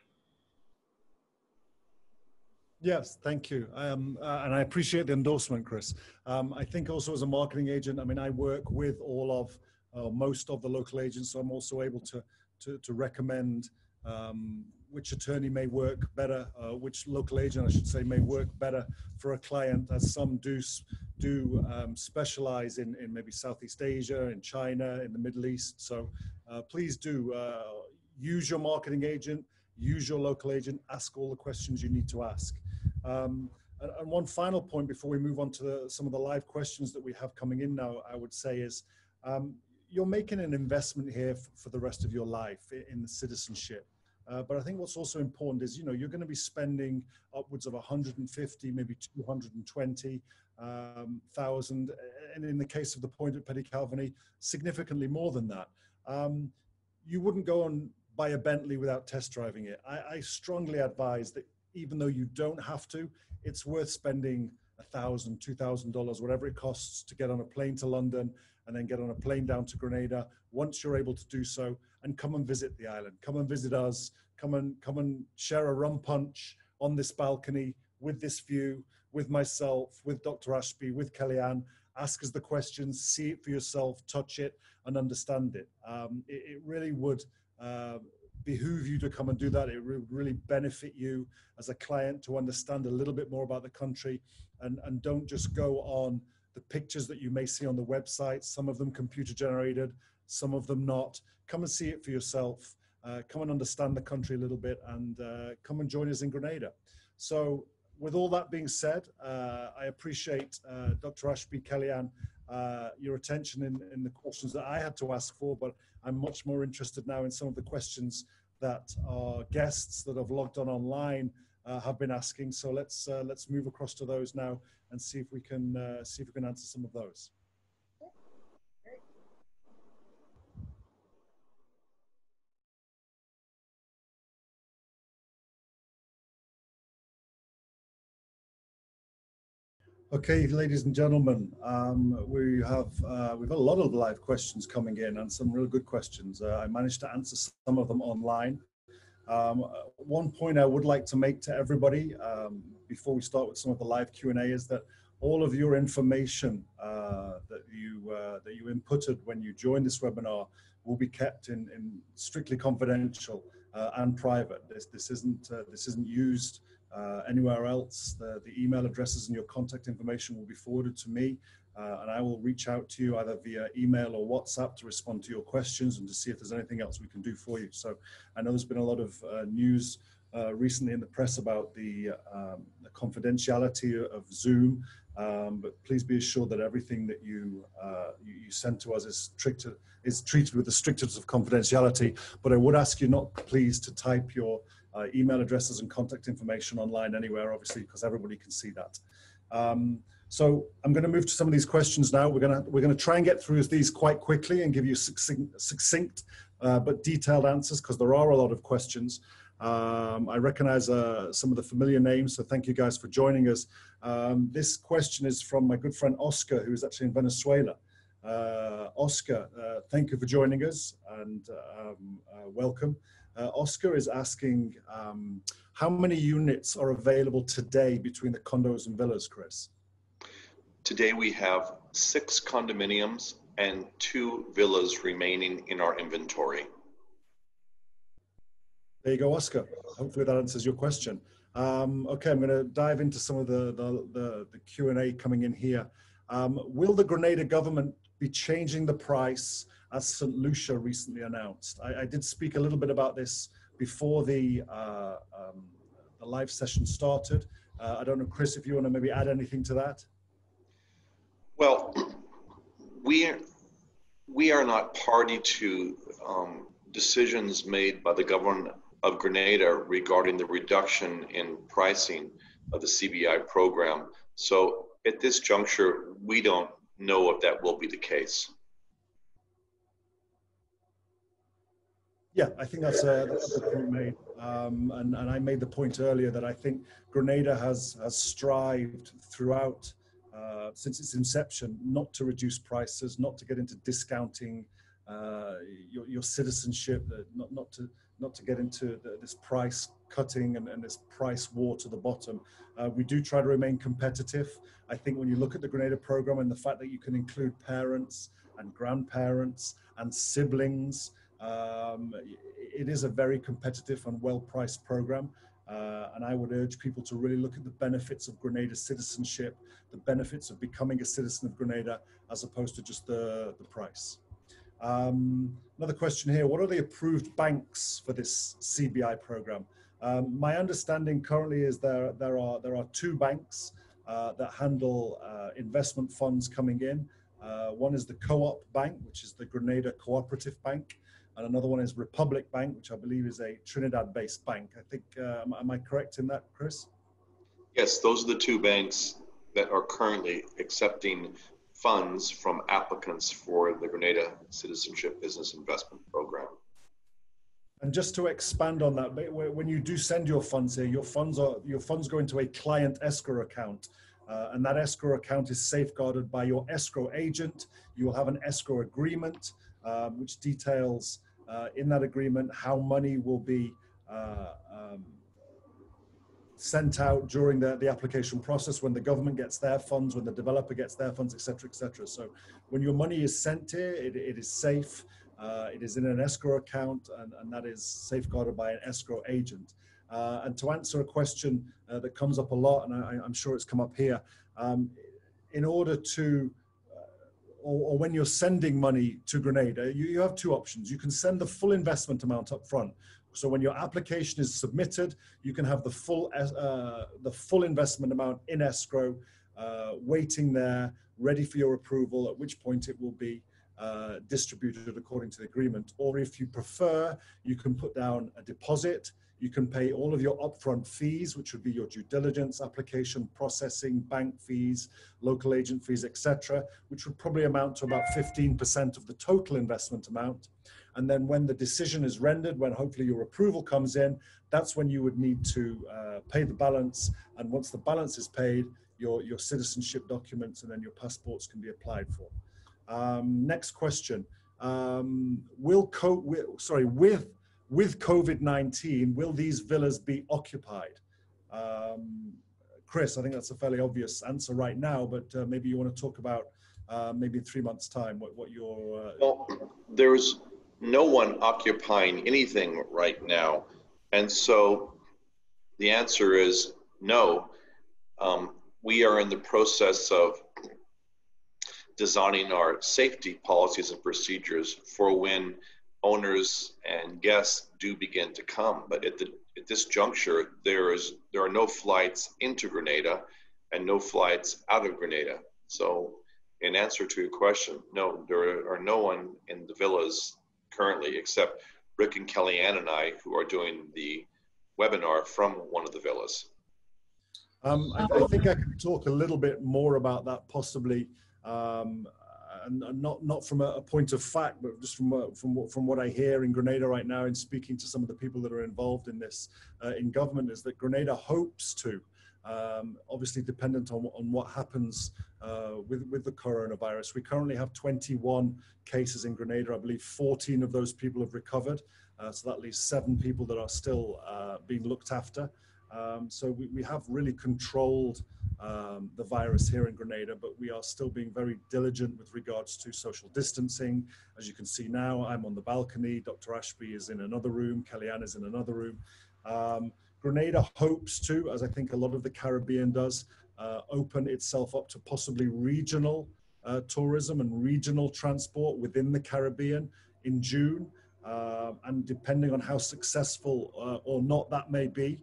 Yes, thank you. And I appreciate the endorsement, Chris. I think also as a marketing agent, I mean, I work with most of the local agents, so I'm also able to recommend which attorney may work better, which local agent, I should say, may work better for a client, as some do specialize in maybe Southeast Asia, in China, in the Middle East. So please do use your marketing agent, use your local agent, ask all the questions you need to ask. And one final point before we move on to some of the live questions that we have coming in now, I would say is, you're making an investment here for the rest of your life in the citizenship. But I think what's also important is, you're going to be spending upwards of 150, maybe 220,000, and in the case of the point at Petite Calvigny, significantly more than that. You wouldn't go and buy a Bentley without test driving it. I strongly advise that even though you don't have to, it's worth spending $1,000, $2,000, whatever it costs to get on a plane to London and then get on a plane down to Grenada once you're able to do so, and come and visit the island. Come and visit us. Come and share a rum punch on this balcony with this view, with myself, with Dr. Ashby, with Kelliann. Ask us the questions, see it for yourself, touch it, and understand it. It really would behoove you to come and do that. It would really benefit you as a client to understand a little bit more about the country, and don't just go on the pictures that you may see on the website, some of them computer generated, some of them not. Come and see it for yourself. come and understand the country a little bit, and come and join us in Grenada. So with all that being said, I appreciate Dr. Ashby, Kelliann, your attention in the questions that I had to ask for, but I'm much more interested now in some of the questions that our guests that have logged on online have been asking. So let's move across to those now and see if we can answer some of those. Okay, ladies and gentlemen, we've got a lot of live questions coming in and some real good questions. I managed to answer some of them online. One point I would like to make to everybody before we start with some of the live Q&A is that all of your information that you inputted when you joined this webinar will be kept in strictly confidential and private. This isn't used anywhere else. The email addresses and your contact information will be forwarded to me, and I will reach out to you either via email or WhatsApp to respond to your questions and to see if there's anything else we can do for you. So I know there's been a lot of news recently in the press about the confidentiality of Zoom, but please be assured that everything that you send to us is treated with the strictest of confidentiality. But I would ask you not please to type your email addresses and contact information online anywhere, obviously, because everybody can see that. So I'm going to move to some of these questions now. We're going to try and get through these quite quickly and give you succinct but detailed answers, because there are a lot of questions. I recognize some of the familiar names, so thank you guys for joining us. This question is from my good friend Oscar, who is actually in Venezuela. Oscar, thank you for joining us, and welcome. Oscar is asking, how many units are available today between the condos and villas, Chris? Today we have 6 condominiums and 2 villas remaining in our inventory. There you go, Oscar. Hopefully that answers your question. Okay, I'm going to dive into some of the Q&A coming in here. Will the Grenada government be changing the price as St. Lucia recently announced? I did speak a little bit about this before the live session started. I don't know, Chris, if you want to maybe add anything to that. Well, we are not party to decisions made by the government of Grenada regarding the reduction in pricing of the CBI program. So at this juncture, we don't know if that will be the case. Yeah, I think that's a good point made. And I made the point earlier that I think Grenada has strived throughout, since its inception, not to reduce prices, not to get into discounting your citizenship, not to get into this price cutting and this price war to the bottom. We do try to remain competitive. I think when you look at the Grenada program and the fact that you can include parents and grandparents and siblings, it is a very competitive and well-priced program. And I would urge people to really look at the benefits of Grenada citizenship, the benefits of becoming a citizen of Grenada, as opposed to just the price. Another question here, what are the approved banks for this CBI program? My understanding currently is there are 2 banks that handle investment funds coming in. One is the Co-op Bank, which is the Grenada Cooperative Bank, and another one is Republic Bank, which I believe is a Trinidad-based bank. I think, am I correct in that, Chris? Yes, those are the 2 banks that are currently accepting funds from applicants for the Grenada Citizenship Business Investment Program. And just to expand on that, when you do send your funds here, your funds go into a client escrow account, and that escrow account is safeguarded by your escrow agent. You will have an escrow agreement, which details in that agreement how money will be sent out during the application process, when the government gets their funds, when the developer gets their funds, et cetera, et cetera. So when your money is sent here, it is safe. It is in an escrow account, and that is safeguarded by an escrow agent. And to answer a question that comes up a lot, and I'm sure it's come up here, in order to or when you're sending money to Grenada, you have two options. You can send the full investment amount up front. So when your application is submitted, you can have the full investment amount in escrow, waiting there, ready for your approval, at which point it will be distributed according to the agreement. Or if you prefer, you can put down a deposit. You can pay all of your upfront fees, which would be your due diligence, application processing, bank fees, local agent fees, etc., which would probably amount to about 15% of the total investment amount. And then when the decision is rendered, when hopefully your approval comes in, that's when you would need to pay the balance. And once the balance is paid, your citizenship documents and then your passports can be applied for. Next question. With COVID-19, will these villas be occupied? Chris, I think that's a fairly obvious answer right now, but maybe you want to talk about maybe in 3 months' time what your... Well, there's no one occupying anything right now. And so the answer is no. We are in the process of designing our safety policies and procedures for when owners and guests do begin to come. But at this juncture, there are no flights into Grenada and no flights out of Grenada. So in answer to your question, no, there are no one in the villas currently except Rick and Kelliann and I, who are doing the webinar from one of the villas. I think I can talk a little bit more about that possibly, and not from a point of fact, but just from what I hear in Grenada right now, and speaking to some of the people that are involved in this in government, is that Grenada hopes to, obviously dependent on what happens with the coronavirus. We currently have 21 cases in Grenada. I believe 14 of those people have recovered, so that leaves 7 people that are still being looked after. So we have really controlled the virus here in Grenada, but we are still being very diligent with regards to social distancing. As you can see now, I'm on the balcony, Dr. Ashby is in another room, Kelliann is in another room. Grenada hopes to, as I think a lot of the Caribbean does, open itself up to possibly regional tourism and regional transport within the Caribbean in June. And depending on how successful or not that may be,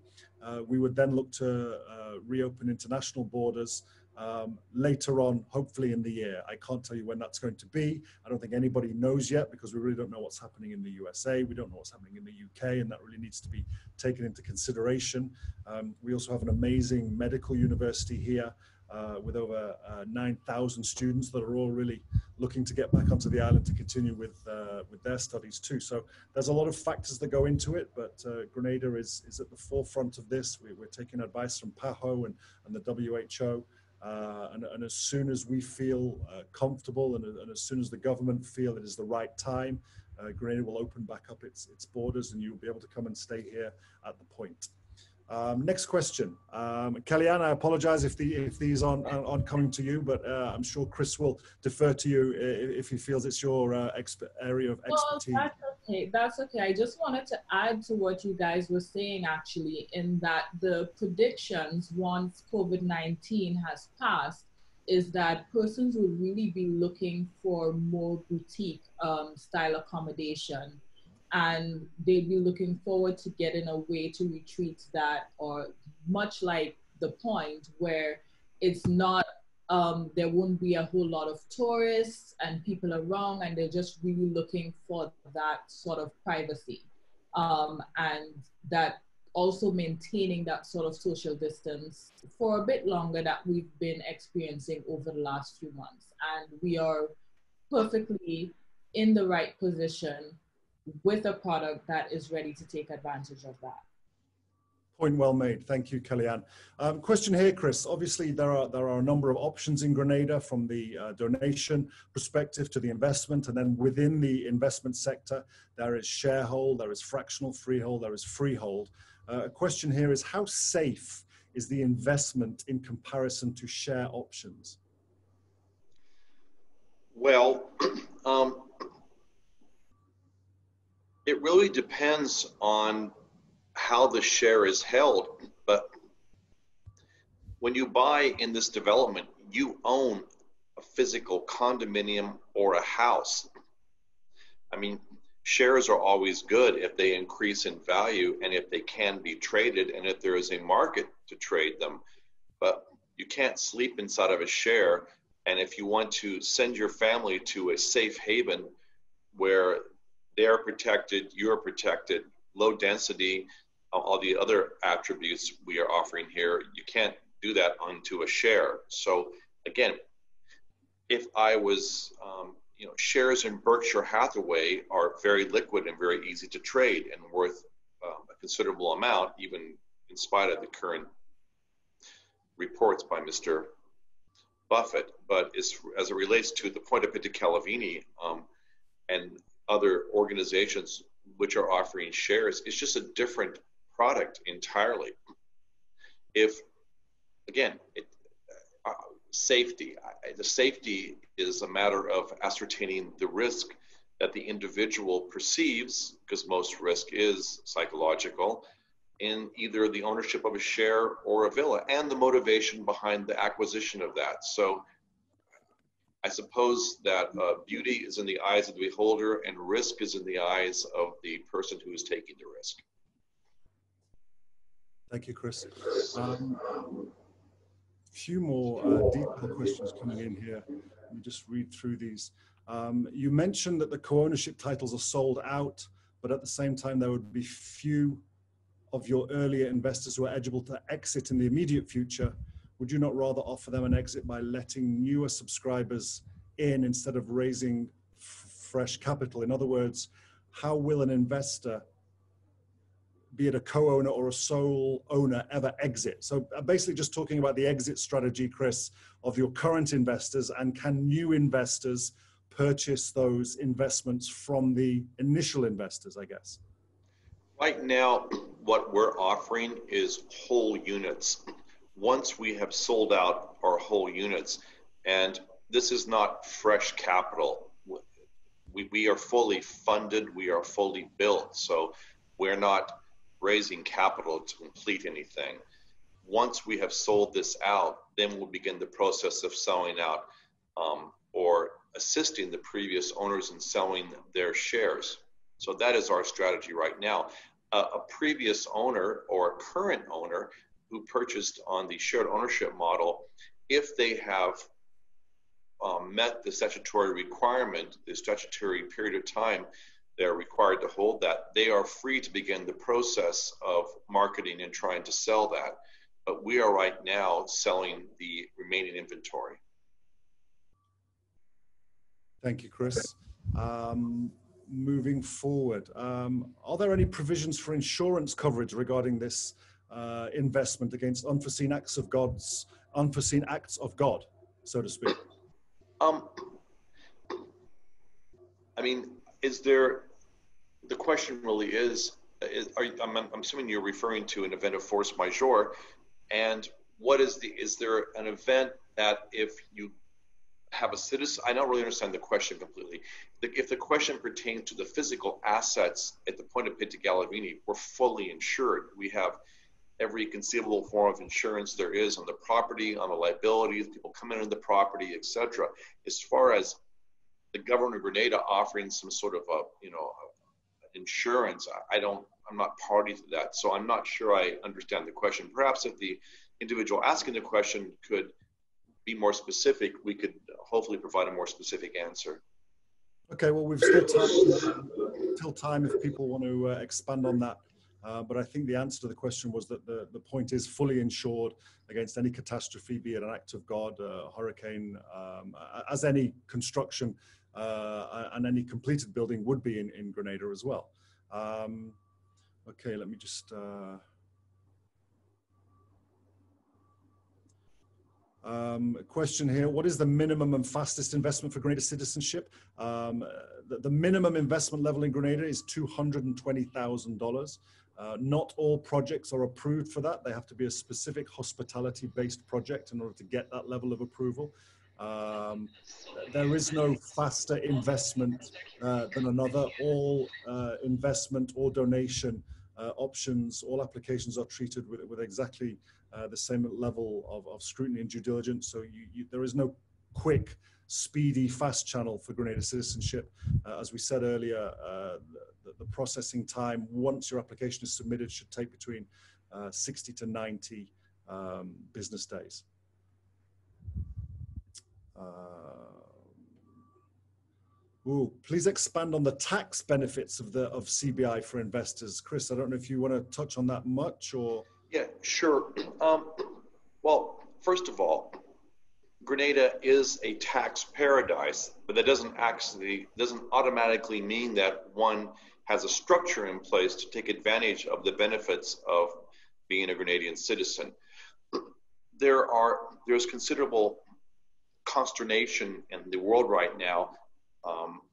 we would then look to reopen international borders later on, hopefully in the year. I can't tell you when that's going to be. I don't think anybody knows yet, because we really don't know what's happening in the USA. We don't know what's happening in the UK, and that really needs to be taken into consideration. We also have an amazing medical university here with over 9,000 students that are all really looking to get back onto the island to continue with their studies too. So there's a lot of factors that go into it, but Grenada is at the forefront of this. We're taking advice from PAHO and the WHO. And as soon as we feel comfortable and as soon as the government feel it is the right time, Grenada will open back up its borders, and you'll be able to come and stay here at the point. Next question. Kelliann, I apologize if these aren't coming to you, but I'm sure Chris will defer to you if he feels it's your area of expertise. Well, that's okay. That's okay. I just wanted to add to what you guys were saying, actually, in that the predictions once COVID-19 has passed is that persons will really be looking for more boutique style accommodation. And they'd be looking forward to getting a way to retreat that, or much like the point where it's not, there won't be a whole lot of tourists and people around, and they're just really looking for that sort of privacy. And that also maintaining that sort of social distance for a bit longer that we've been experiencing over the last few months. And we are perfectly in the right position with a product that is ready to take advantage of that. Point well made. Thank you, Kelliann. Question here, Chris. Obviously, there are a number of options in Grenada, from the donation perspective to the investment, and then within the investment sector, there is sharehold, there is fractional freehold, there is freehold. A question here is, how safe is the investment in comparison to share options? Well, it really depends on how the share is held, but when you buy in this development, you own a physical condominium or a house. I mean, shares are always good if they increase in value and if they can be traded and if there is a market to trade them. But you can't sleep inside of a share. And if you want to send your family to a safe haven where they're protected, you're protected, low density, all the other attributes we are offering here, you can't do that onto a share. So again, if I was, shares in Berkshire Hathaway are very liquid and very easy to trade and worth a considerable amount, even in spite of the current reports by Mr. Buffett. But as it relates to the point of Petite Calvigny and other organizations which are offering shares, it's just a different product entirely. If, again, safety, the safety is a matter of ascertaining the risk that the individual perceives, because most risk is psychological, in either the ownership of a share or a villa, and the motivation behind the acquisition of that. So I suppose that beauty is in the eyes of the beholder and risk is in the eyes of the person who is taking the risk. Thank you, Chris. Few more detailed questions coming in here. Let me just read through these. You mentioned that the co-ownership titles are sold out, but at the same time, there would be few of your earlier investors who are eligible to exit in the immediate future. Would you not rather offer them an exit by letting newer subscribers in instead of raising fresh capital? In other words, how will an investor, be it a co-owner or a sole owner, ever exit? So basically just talking about the exit strategy, Chris, of your current investors, and can new investors purchase those investments from the initial investors, I guess? Right now, what we're offering is whole units. Once we have sold out our whole units, and this is not fresh capital, we are fully funded, we are fully built, so we're not raising capital to complete anything. Once we have sold this out, then we'll begin the process of selling out or assisting the previous owners in selling their shares. So that is our strategy right now. A previous owner or a current owner who purchased on the shared ownership model, if they have met the statutory requirement, the statutory period of time they're required to hold that, they are free to begin the process of marketing and trying to sell that. But we are right now selling the remaining inventory. Thank you, Chris. Moving forward, are there any provisions for insurance coverage regarding this investment against unforeseen acts of God, so to speak? I mean, is there, the question really is I'm assuming you're referring to an event of force majeure, and what is there an event that if you have a citizen, I don't really understand the question completely. If the question pertains to the physical assets at the point of Petite Calvigny, we're fully insured. We have every conceivable form of insurance there is on the property, on the liabilities, people coming into the property, etc. As far as the government of Grenada offering some sort of insurance, I'm not party to that, so I'm not sure I understand the question. Perhaps if the individual asking the question could be more specific, we could hopefully provide a more specific answer. Okay, well, we've still time if people want to expand on that. But I think the answer to the question was that the point is fully insured against any catastrophe, be it an act of God, a hurricane, as any construction and any completed building would be in Grenada as well. Okay, let me just... a question here: what is the minimum and fastest investment for Grenada citizenship? The minimum investment level in Grenada is $220,000. Not all projects are approved for that. They have to be a specific hospitality-based project in order to get that level of approval. There is no faster investment than another. All investment or donation options, all applications are treated with exactly the same level of scrutiny and due diligence. So there is no quick speedy, fast channel for Grenada Citizenship. As we said earlier, the processing time, once your application is submitted, should take between 60 to 90 business days. Please expand on the tax benefits of CBI for investors. Chris, I don't know if you want to touch on that much or... Yeah, sure. Well, first of all, Grenada is a tax paradise, but that doesn't automatically mean that one has a structure in place to take advantage of the benefits of being a Grenadian citizen. There's considerable consternation in the world right now,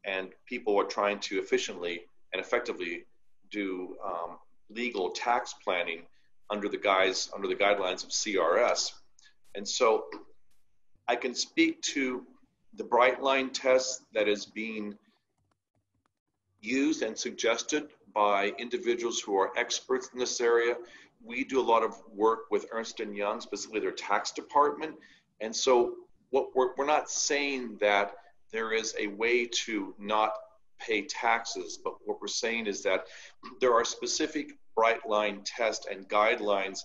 and people are trying to efficiently and effectively do legal tax planning under the guidelines of CRS. And so I can speak to the bright line test that is being used and suggested by individuals who are experts in this area. We do a lot of work with Ernst & Young, specifically their tax department. And so what we're not saying that there is a way to not pay taxes, but what we're saying is that there are specific bright line tests and guidelines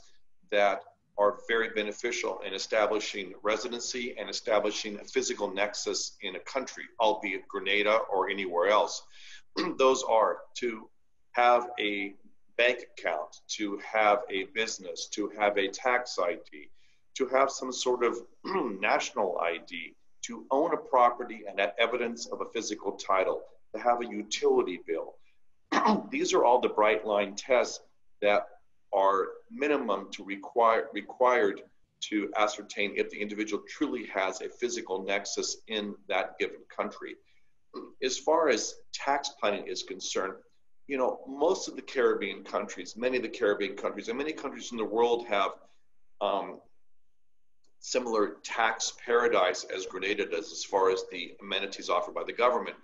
that are very beneficial in establishing residency and establishing a physical nexus in a country, albeit Grenada or anywhere else. Those are to have a bank account, to have a business, to have a tax ID, to have some sort of national ID, to own a property and have evidence of a physical title, to have a utility bill. These are all the bright line tests that are minimum to required to ascertain if the individual truly has a physical nexus in that given country. As far as tax planning is concerned, you know, most of the Caribbean countries, many of the Caribbean countries, and many countries in the world have similar tax paradise as Grenada does as far as the amenities offered by the government.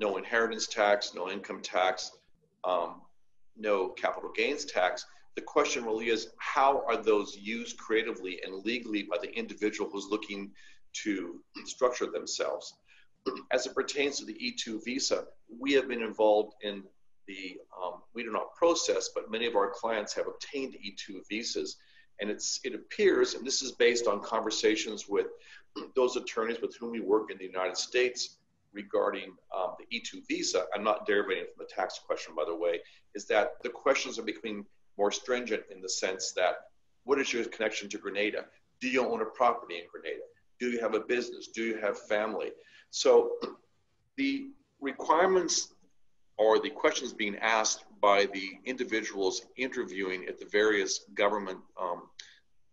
No inheritance tax, no income tax, no capital gains tax. The question really is, how are those used creatively and legally by the individual who's looking to structure themselves? As it pertains to the E2 visa, we have been involved in the, we do not process, but many of our clients have obtained E2 visas. And it appears, and this is based on conversations with those attorneys with whom we work in the United States regarding the E2 visa, I'm not derivating from the tax question, by the way, is that the questions are becoming more stringent in the sense that, what is your connection to Grenada? Do you own a property in Grenada? Do you have a business? Do you have family? So the requirements or the questions being asked by the individuals interviewing at the various government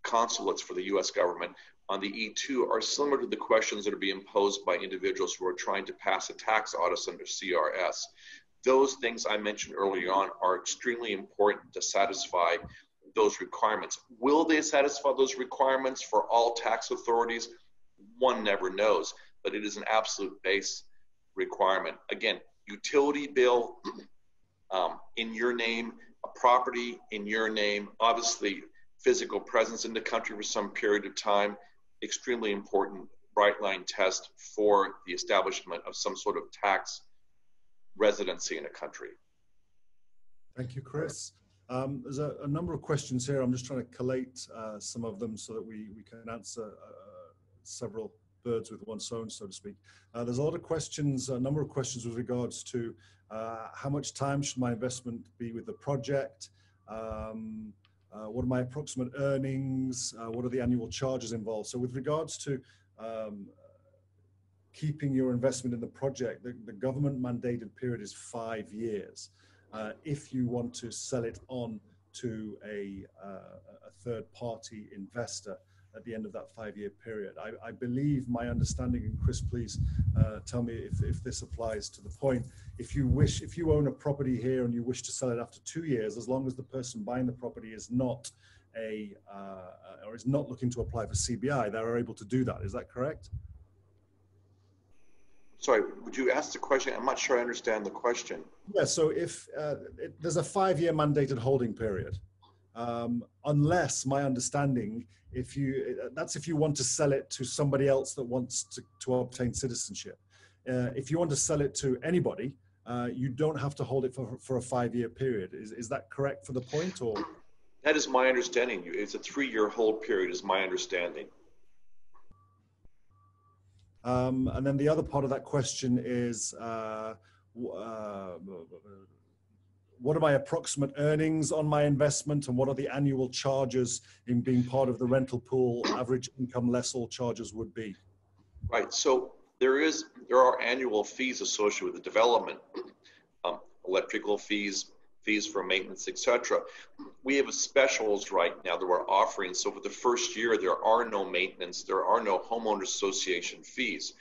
consulates for the US government on the E2 are similar to the questions that are being posed by individuals who are trying to pass a tax audit under CRS. Those things I mentioned earlier on are extremely important to satisfy those requirements. Will they satisfy those requirements for all tax authorities? One never knows, but it is an absolute base requirement. Again, utility bill in your name, a property in your name, obviously physical presence in the country for some period of time, extremely important bright line test for the establishment of some sort of tax residency in a country. Thank you, Chris. There's a number of questions here. I'm just trying to collate some of them so that we can answer several birds with one stone, so to speak. There's a lot of questions, a number of questions with regards to how much time should my investment be with the project? What are my approximate earnings? What are the annual charges involved? So with regards to keeping your investment in the project, the government mandated period is 5 years. If you want to sell it on to a third-party investor at the end of that 5-year period. I believe my understanding, and Chris, please tell me if this applies to the point. If you own a property here and you wish to sell it after 2 years, as long as the person buying the property is not or is not looking to apply for CBI, they're able to do that. Is that correct? Sorry, would you ask the question? I'm not sure I understand the question. Yeah, so if there's a 5-year mandated holding period, unless, my understanding, if you want to sell it to somebody else that wants to obtain citizenship. If you want to sell it to anybody, you don't have to hold it for a 5-year period. Is that correct for the point, or? That is my understanding. It's a 3-year hold period, is my understanding. And then the other part of that question is, what are my approximate earnings on my investment, and what are the annual charges in being part of the rental pool? Average income less all charges would be. Right. So there are annual fees associated with the development, electrical fees, fees for maintenance, etc. We have specials right now that we're offering. So for the first year, there are no maintenance, there are no homeowners association fees.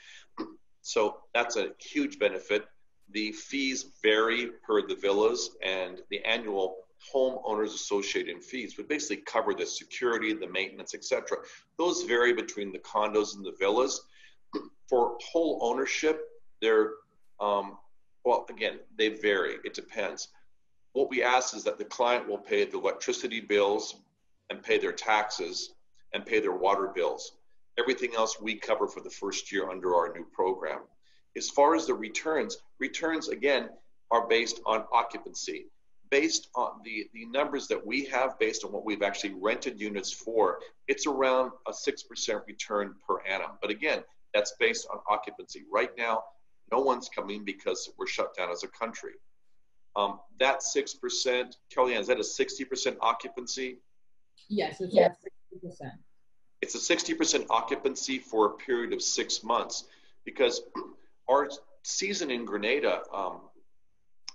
So that's a huge benefit. The fees vary per the villas, and the annual homeowners association fees would basically cover the security, the maintenance, etc. Those vary between the condos and the villas. For whole ownership, they're, well, again, they vary. It depends. What we ask is that the client will pay the electricity bills and pay their taxes and pay their water bills. Everything else we cover for the first year under our new program. As far as the returns again are based on occupancy. Based on the numbers that we have, based on what we've actually rented units for, it's around a 6% return per annum. But again, that's based on occupancy. Right now, no one's coming because we're shut down as a country. That 6%, Kelliann, is that a 60% occupancy? Yes, it's at 60%. It's a 60% occupancy for a period of 6 months, because our season in Grenada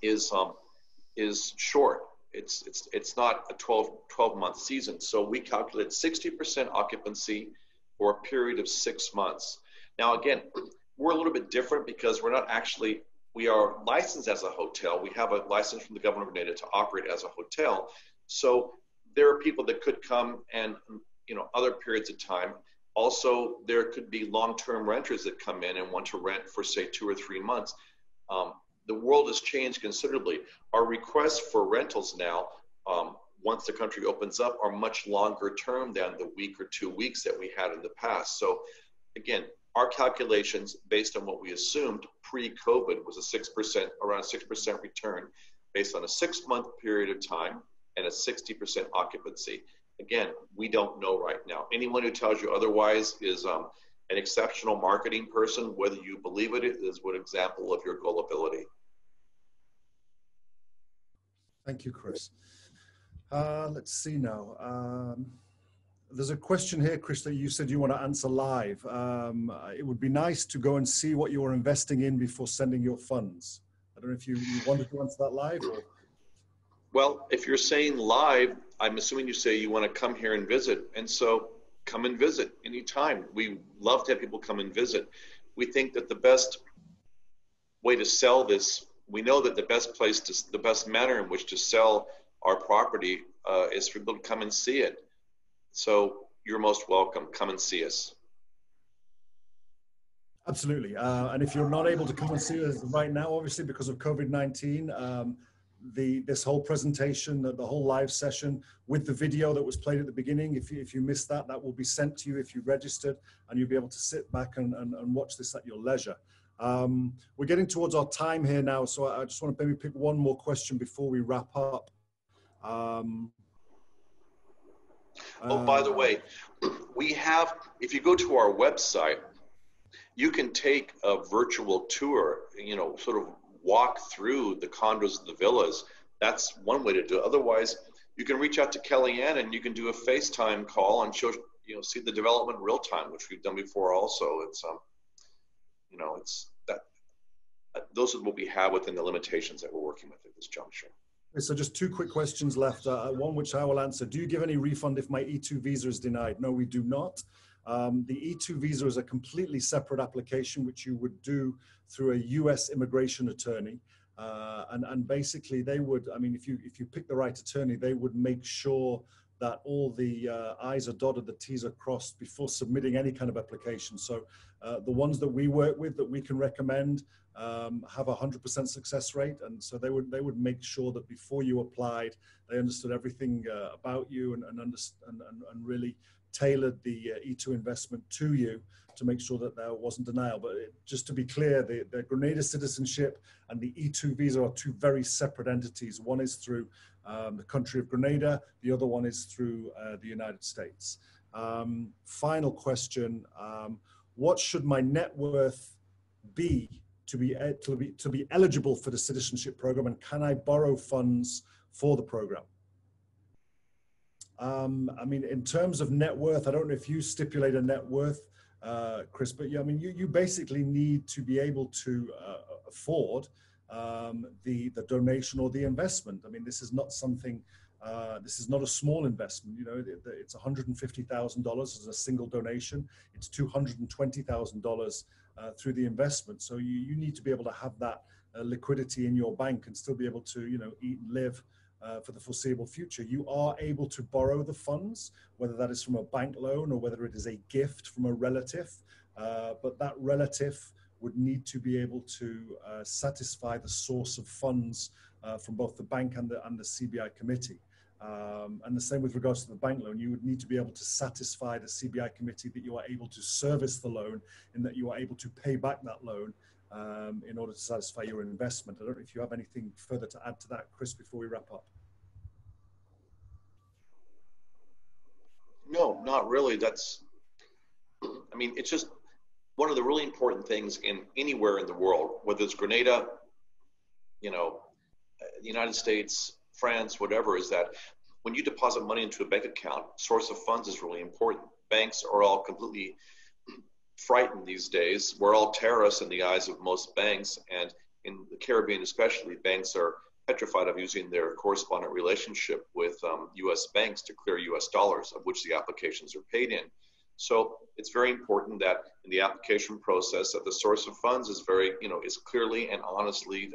is short. It's not a 12-month season. So we calculate 60% occupancy for a period of 6 months. Now, again, we're a little bit different because we are licensed as a hotel. We have a license from the government of Grenada to operate as a hotel. So there are people that could come and, other periods of time. Also, there could be long-term renters that come in and want to rent for, say, 2 or 3 months. The world has changed considerably. Our requests for rentals now, once the country opens up, are much longer term than the week or 2 weeks that we had in the past. So again, our calculations based on what we assumed pre-COVID was around a 6% return based on a 6-month period of time and a 60% occupancy. Again, we don't know right now. Anyone who tells you otherwise is an exceptional marketing person. Whether you believe it is one example of your gullibility. Thank you, Chris. Let's see now. There's a question here, Chris, that you said you want to answer live. It would be nice to go and see what you are investing in before sending your funds. I don't know if you wanted to answer that live, or? Well, if you're saying live, I'm assuming you say you want to come here and visit. And so come and visit anytime. We love to have people come and visit. We think that the best way to sell this, we know that the best manner in which to sell our property is for people to come and see it. So you're most welcome. Come and see us. Absolutely. And if you're not able to come and see us right now, obviously because of COVID-19, this whole presentation, the whole live session with the video that was played at the beginning, if you missed that, that will be sent to you if you registered, and you'll be able to sit back and watch this at your leisure. We're getting towards our time here now, so I just want to maybe pick one more question before we wrap up. By the way, we have, if you go to our website, you can take a virtual tour, sort of walk through the condos and the villas. That's one way to do it. Otherwise, you can reach out to Kelliann and you can do a FaceTime call and show, see the development real time, which we've done before also. It's, it's that, those are what we have within the limitations that we're working with at this juncture. So just 2 quick questions left. One which I will answer. Do you give any refund if my E2 visa is denied? No, we do not. The E2 visa is a completely separate application, which you would do through a US immigration attorney. And basically they would, if you pick the right attorney, they would make sure that all the I's are dotted, the T's are crossed before submitting any kind of application. So the ones that we work with that we can recommend have a 100% success rate, and so they would make sure that before you applied, they understood everything about you and really tailored the E2 investment to you to make sure that there wasn't denial. But just to be clear, the Grenada Citizenship and the E2 visa are two very separate entities. One is through the country of Grenada, the other one is through the United States. Final question, what should my net worth be to be eligible for the citizenship program, and can I borrow funds for the program? I mean, in terms of net worth, I don't know if you stipulate a net worth, Chris, but yeah, I mean, you basically need to be able to afford the donation or the investment. I mean, this is not something, this is not a small investment. You know, it's $150,000 as a single donation. It's $220,000 through the investment. So you need to be able to have that liquidity in your bank and still be able to, you know, eat and live for the foreseeable future. You are able to borrow the funds, whether that is from a bank loan or whether it is a gift from a relative, but that relative would need to be able to satisfy the source of funds from both the bank and the CBI committee. And the same with regards to the bank loan. You would need to be able to satisfy the CBI committee that you are able to service the loan and that you are able to pay back that loan in order to satisfy your investment. I don't know if you have anything further to add to that, Chris, before we wrap up. No, not really. That's, I mean, it's just one of the really important things in anywhere in the world, whether it's Grenada, you know, the United States, France, whatever, is that when you deposit money into a bank account, source of funds is really important. Banks are all completely frightened these days. We're all terrorists in the eyes of most banks, and in the Caribbean especially, banks are petrified of using their correspondent relationship with U.S. banks to clear U.S. dollars, of which the applications are paid in. So it's very important that in the application process that the source of funds is very, you know, is clearly and honestly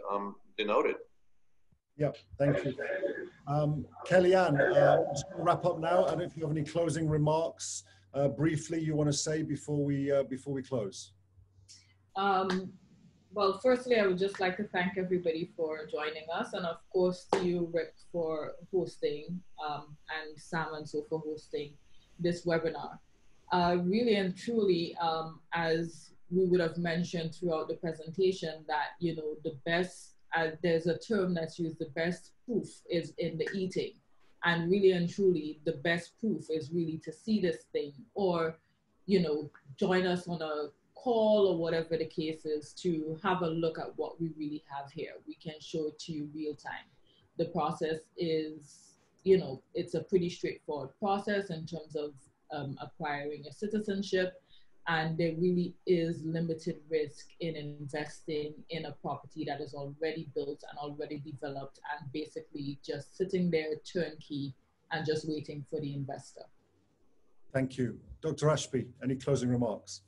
denoted. Yeah, thank you. Kelliann, just to wrap up now. I don't know if you have any closing remarks briefly you want to say before we close. Well, firstly, I would just like to thank everybody for joining us, and of course to you, Rick, for hosting, and Sam and so for hosting this webinar. Really and truly, as we would have mentioned throughout the presentation, that, you know, the best, there's a term that's used, the best proof is in the eating. And really and truly, the best proof is really to see this thing, or, you know, join us on a call or whatever the case is to have a look at what we really have here. We can show it to you real time. The process is, you know, it's a pretty straightforward process in terms of acquiring a citizenship, and there really is limited risk in investing in a property that is already built and already developed and basically just sitting there turnkey and just waiting for the investor. Thank you. Dr. Ashby, any closing remarks?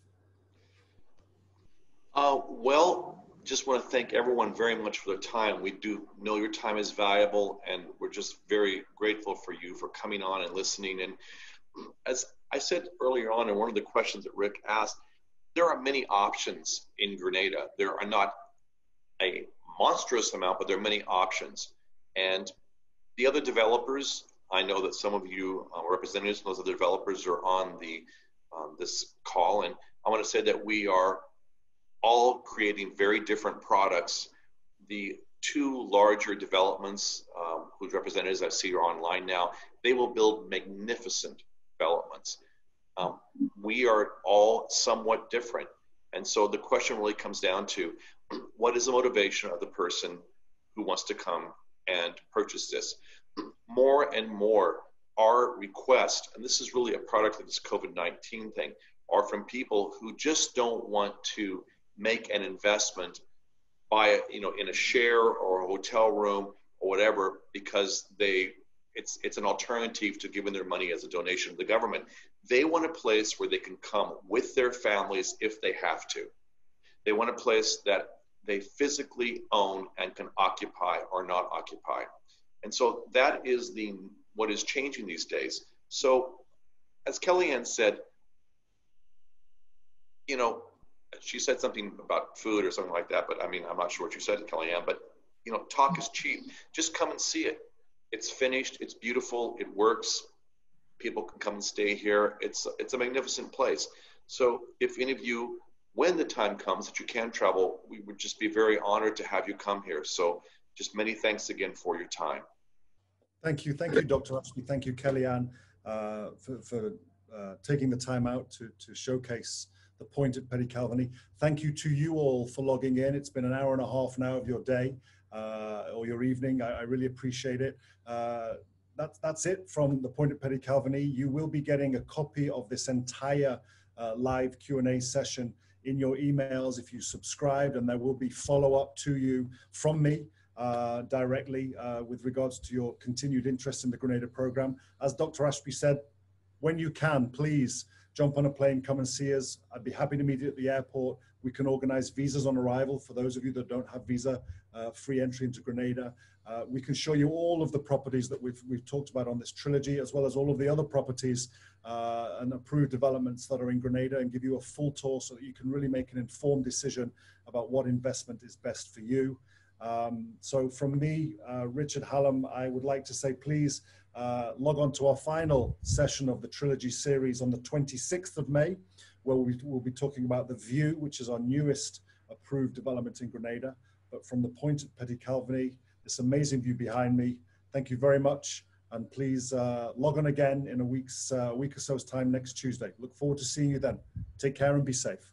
Well, just want to thank everyone very much for their time. We do know your time is valuable, and we're just very grateful for you for coming on and listening. And as I said earlier on in one of the questions that Rick asked, there are many options in Grenada. There are not a monstrous amount, but there are many options. And the other developers, I know that some of you representatives from those other developers are on the this call, and I want to say that we are all creating very different products. The two larger developments, whose representatives I see are online now, they will build magnificent developments. We are all somewhat different. And so the question really comes down to, what is the motivation of the person who wants to come and purchase this? More and more, our request, and this is really a product of this COVID-19 thing, are from people who just don't want to make an investment by, you know, in a share or a hotel room or whatever, because it's an alternative to giving their money as a donation to the government. They want a place where they can come with their families if they have to. They want a place that they physically own and can occupy or not occupy. And so that is the what is changing these days. So as Kelliann said, you know, she said something about food or something like that, but I mean, I'm not sure what you said, Kelliann, but you know, talk is cheap. Just come and see it. It's finished, it's beautiful, it works. People can come and stay here. It's a magnificent place. So if any of you, when the time comes that you can travel, we would just be very honored to have you come here. So just many thanks again for your time. Thank you, Dr. Ashby. Thank you, Kelliann, for taking the time out to showcase the point at Petite Calvigny. Thank you to you all for logging in. It's been an hour and a half now of your day or your evening. I really appreciate it. That's it from the point at Petite Calvigny. You will be getting a copy of this entire live Q&A session in your emails if you subscribed, and there will be follow-up to you from me directly with regards to your continued interest in the Grenada program. As Dr. Ashby said, when you can, please jump on a plane, come and see us. I'd be happy to meet you at the airport. We can organize visas on arrival for those of you that don't have visa, free entry into Grenada. We can show you all of the properties that we've talked about on this trilogy, as well as all of the other properties and approved developments that are in Grenada, and give you a full tour so that you can really make an informed decision about what investment is best for you. So from me, Richard Hallam, I would like to say, please log on to our final session of the Trilogy series on the 26th of May, where we'll be talking about The View, which is our newest approved development in Grenada. But from the point at Petite Calvigny, this amazing view behind me. Thank you very much. And please log on again in a week or so's time next Tuesday. Look forward to seeing you then. Take care and be safe.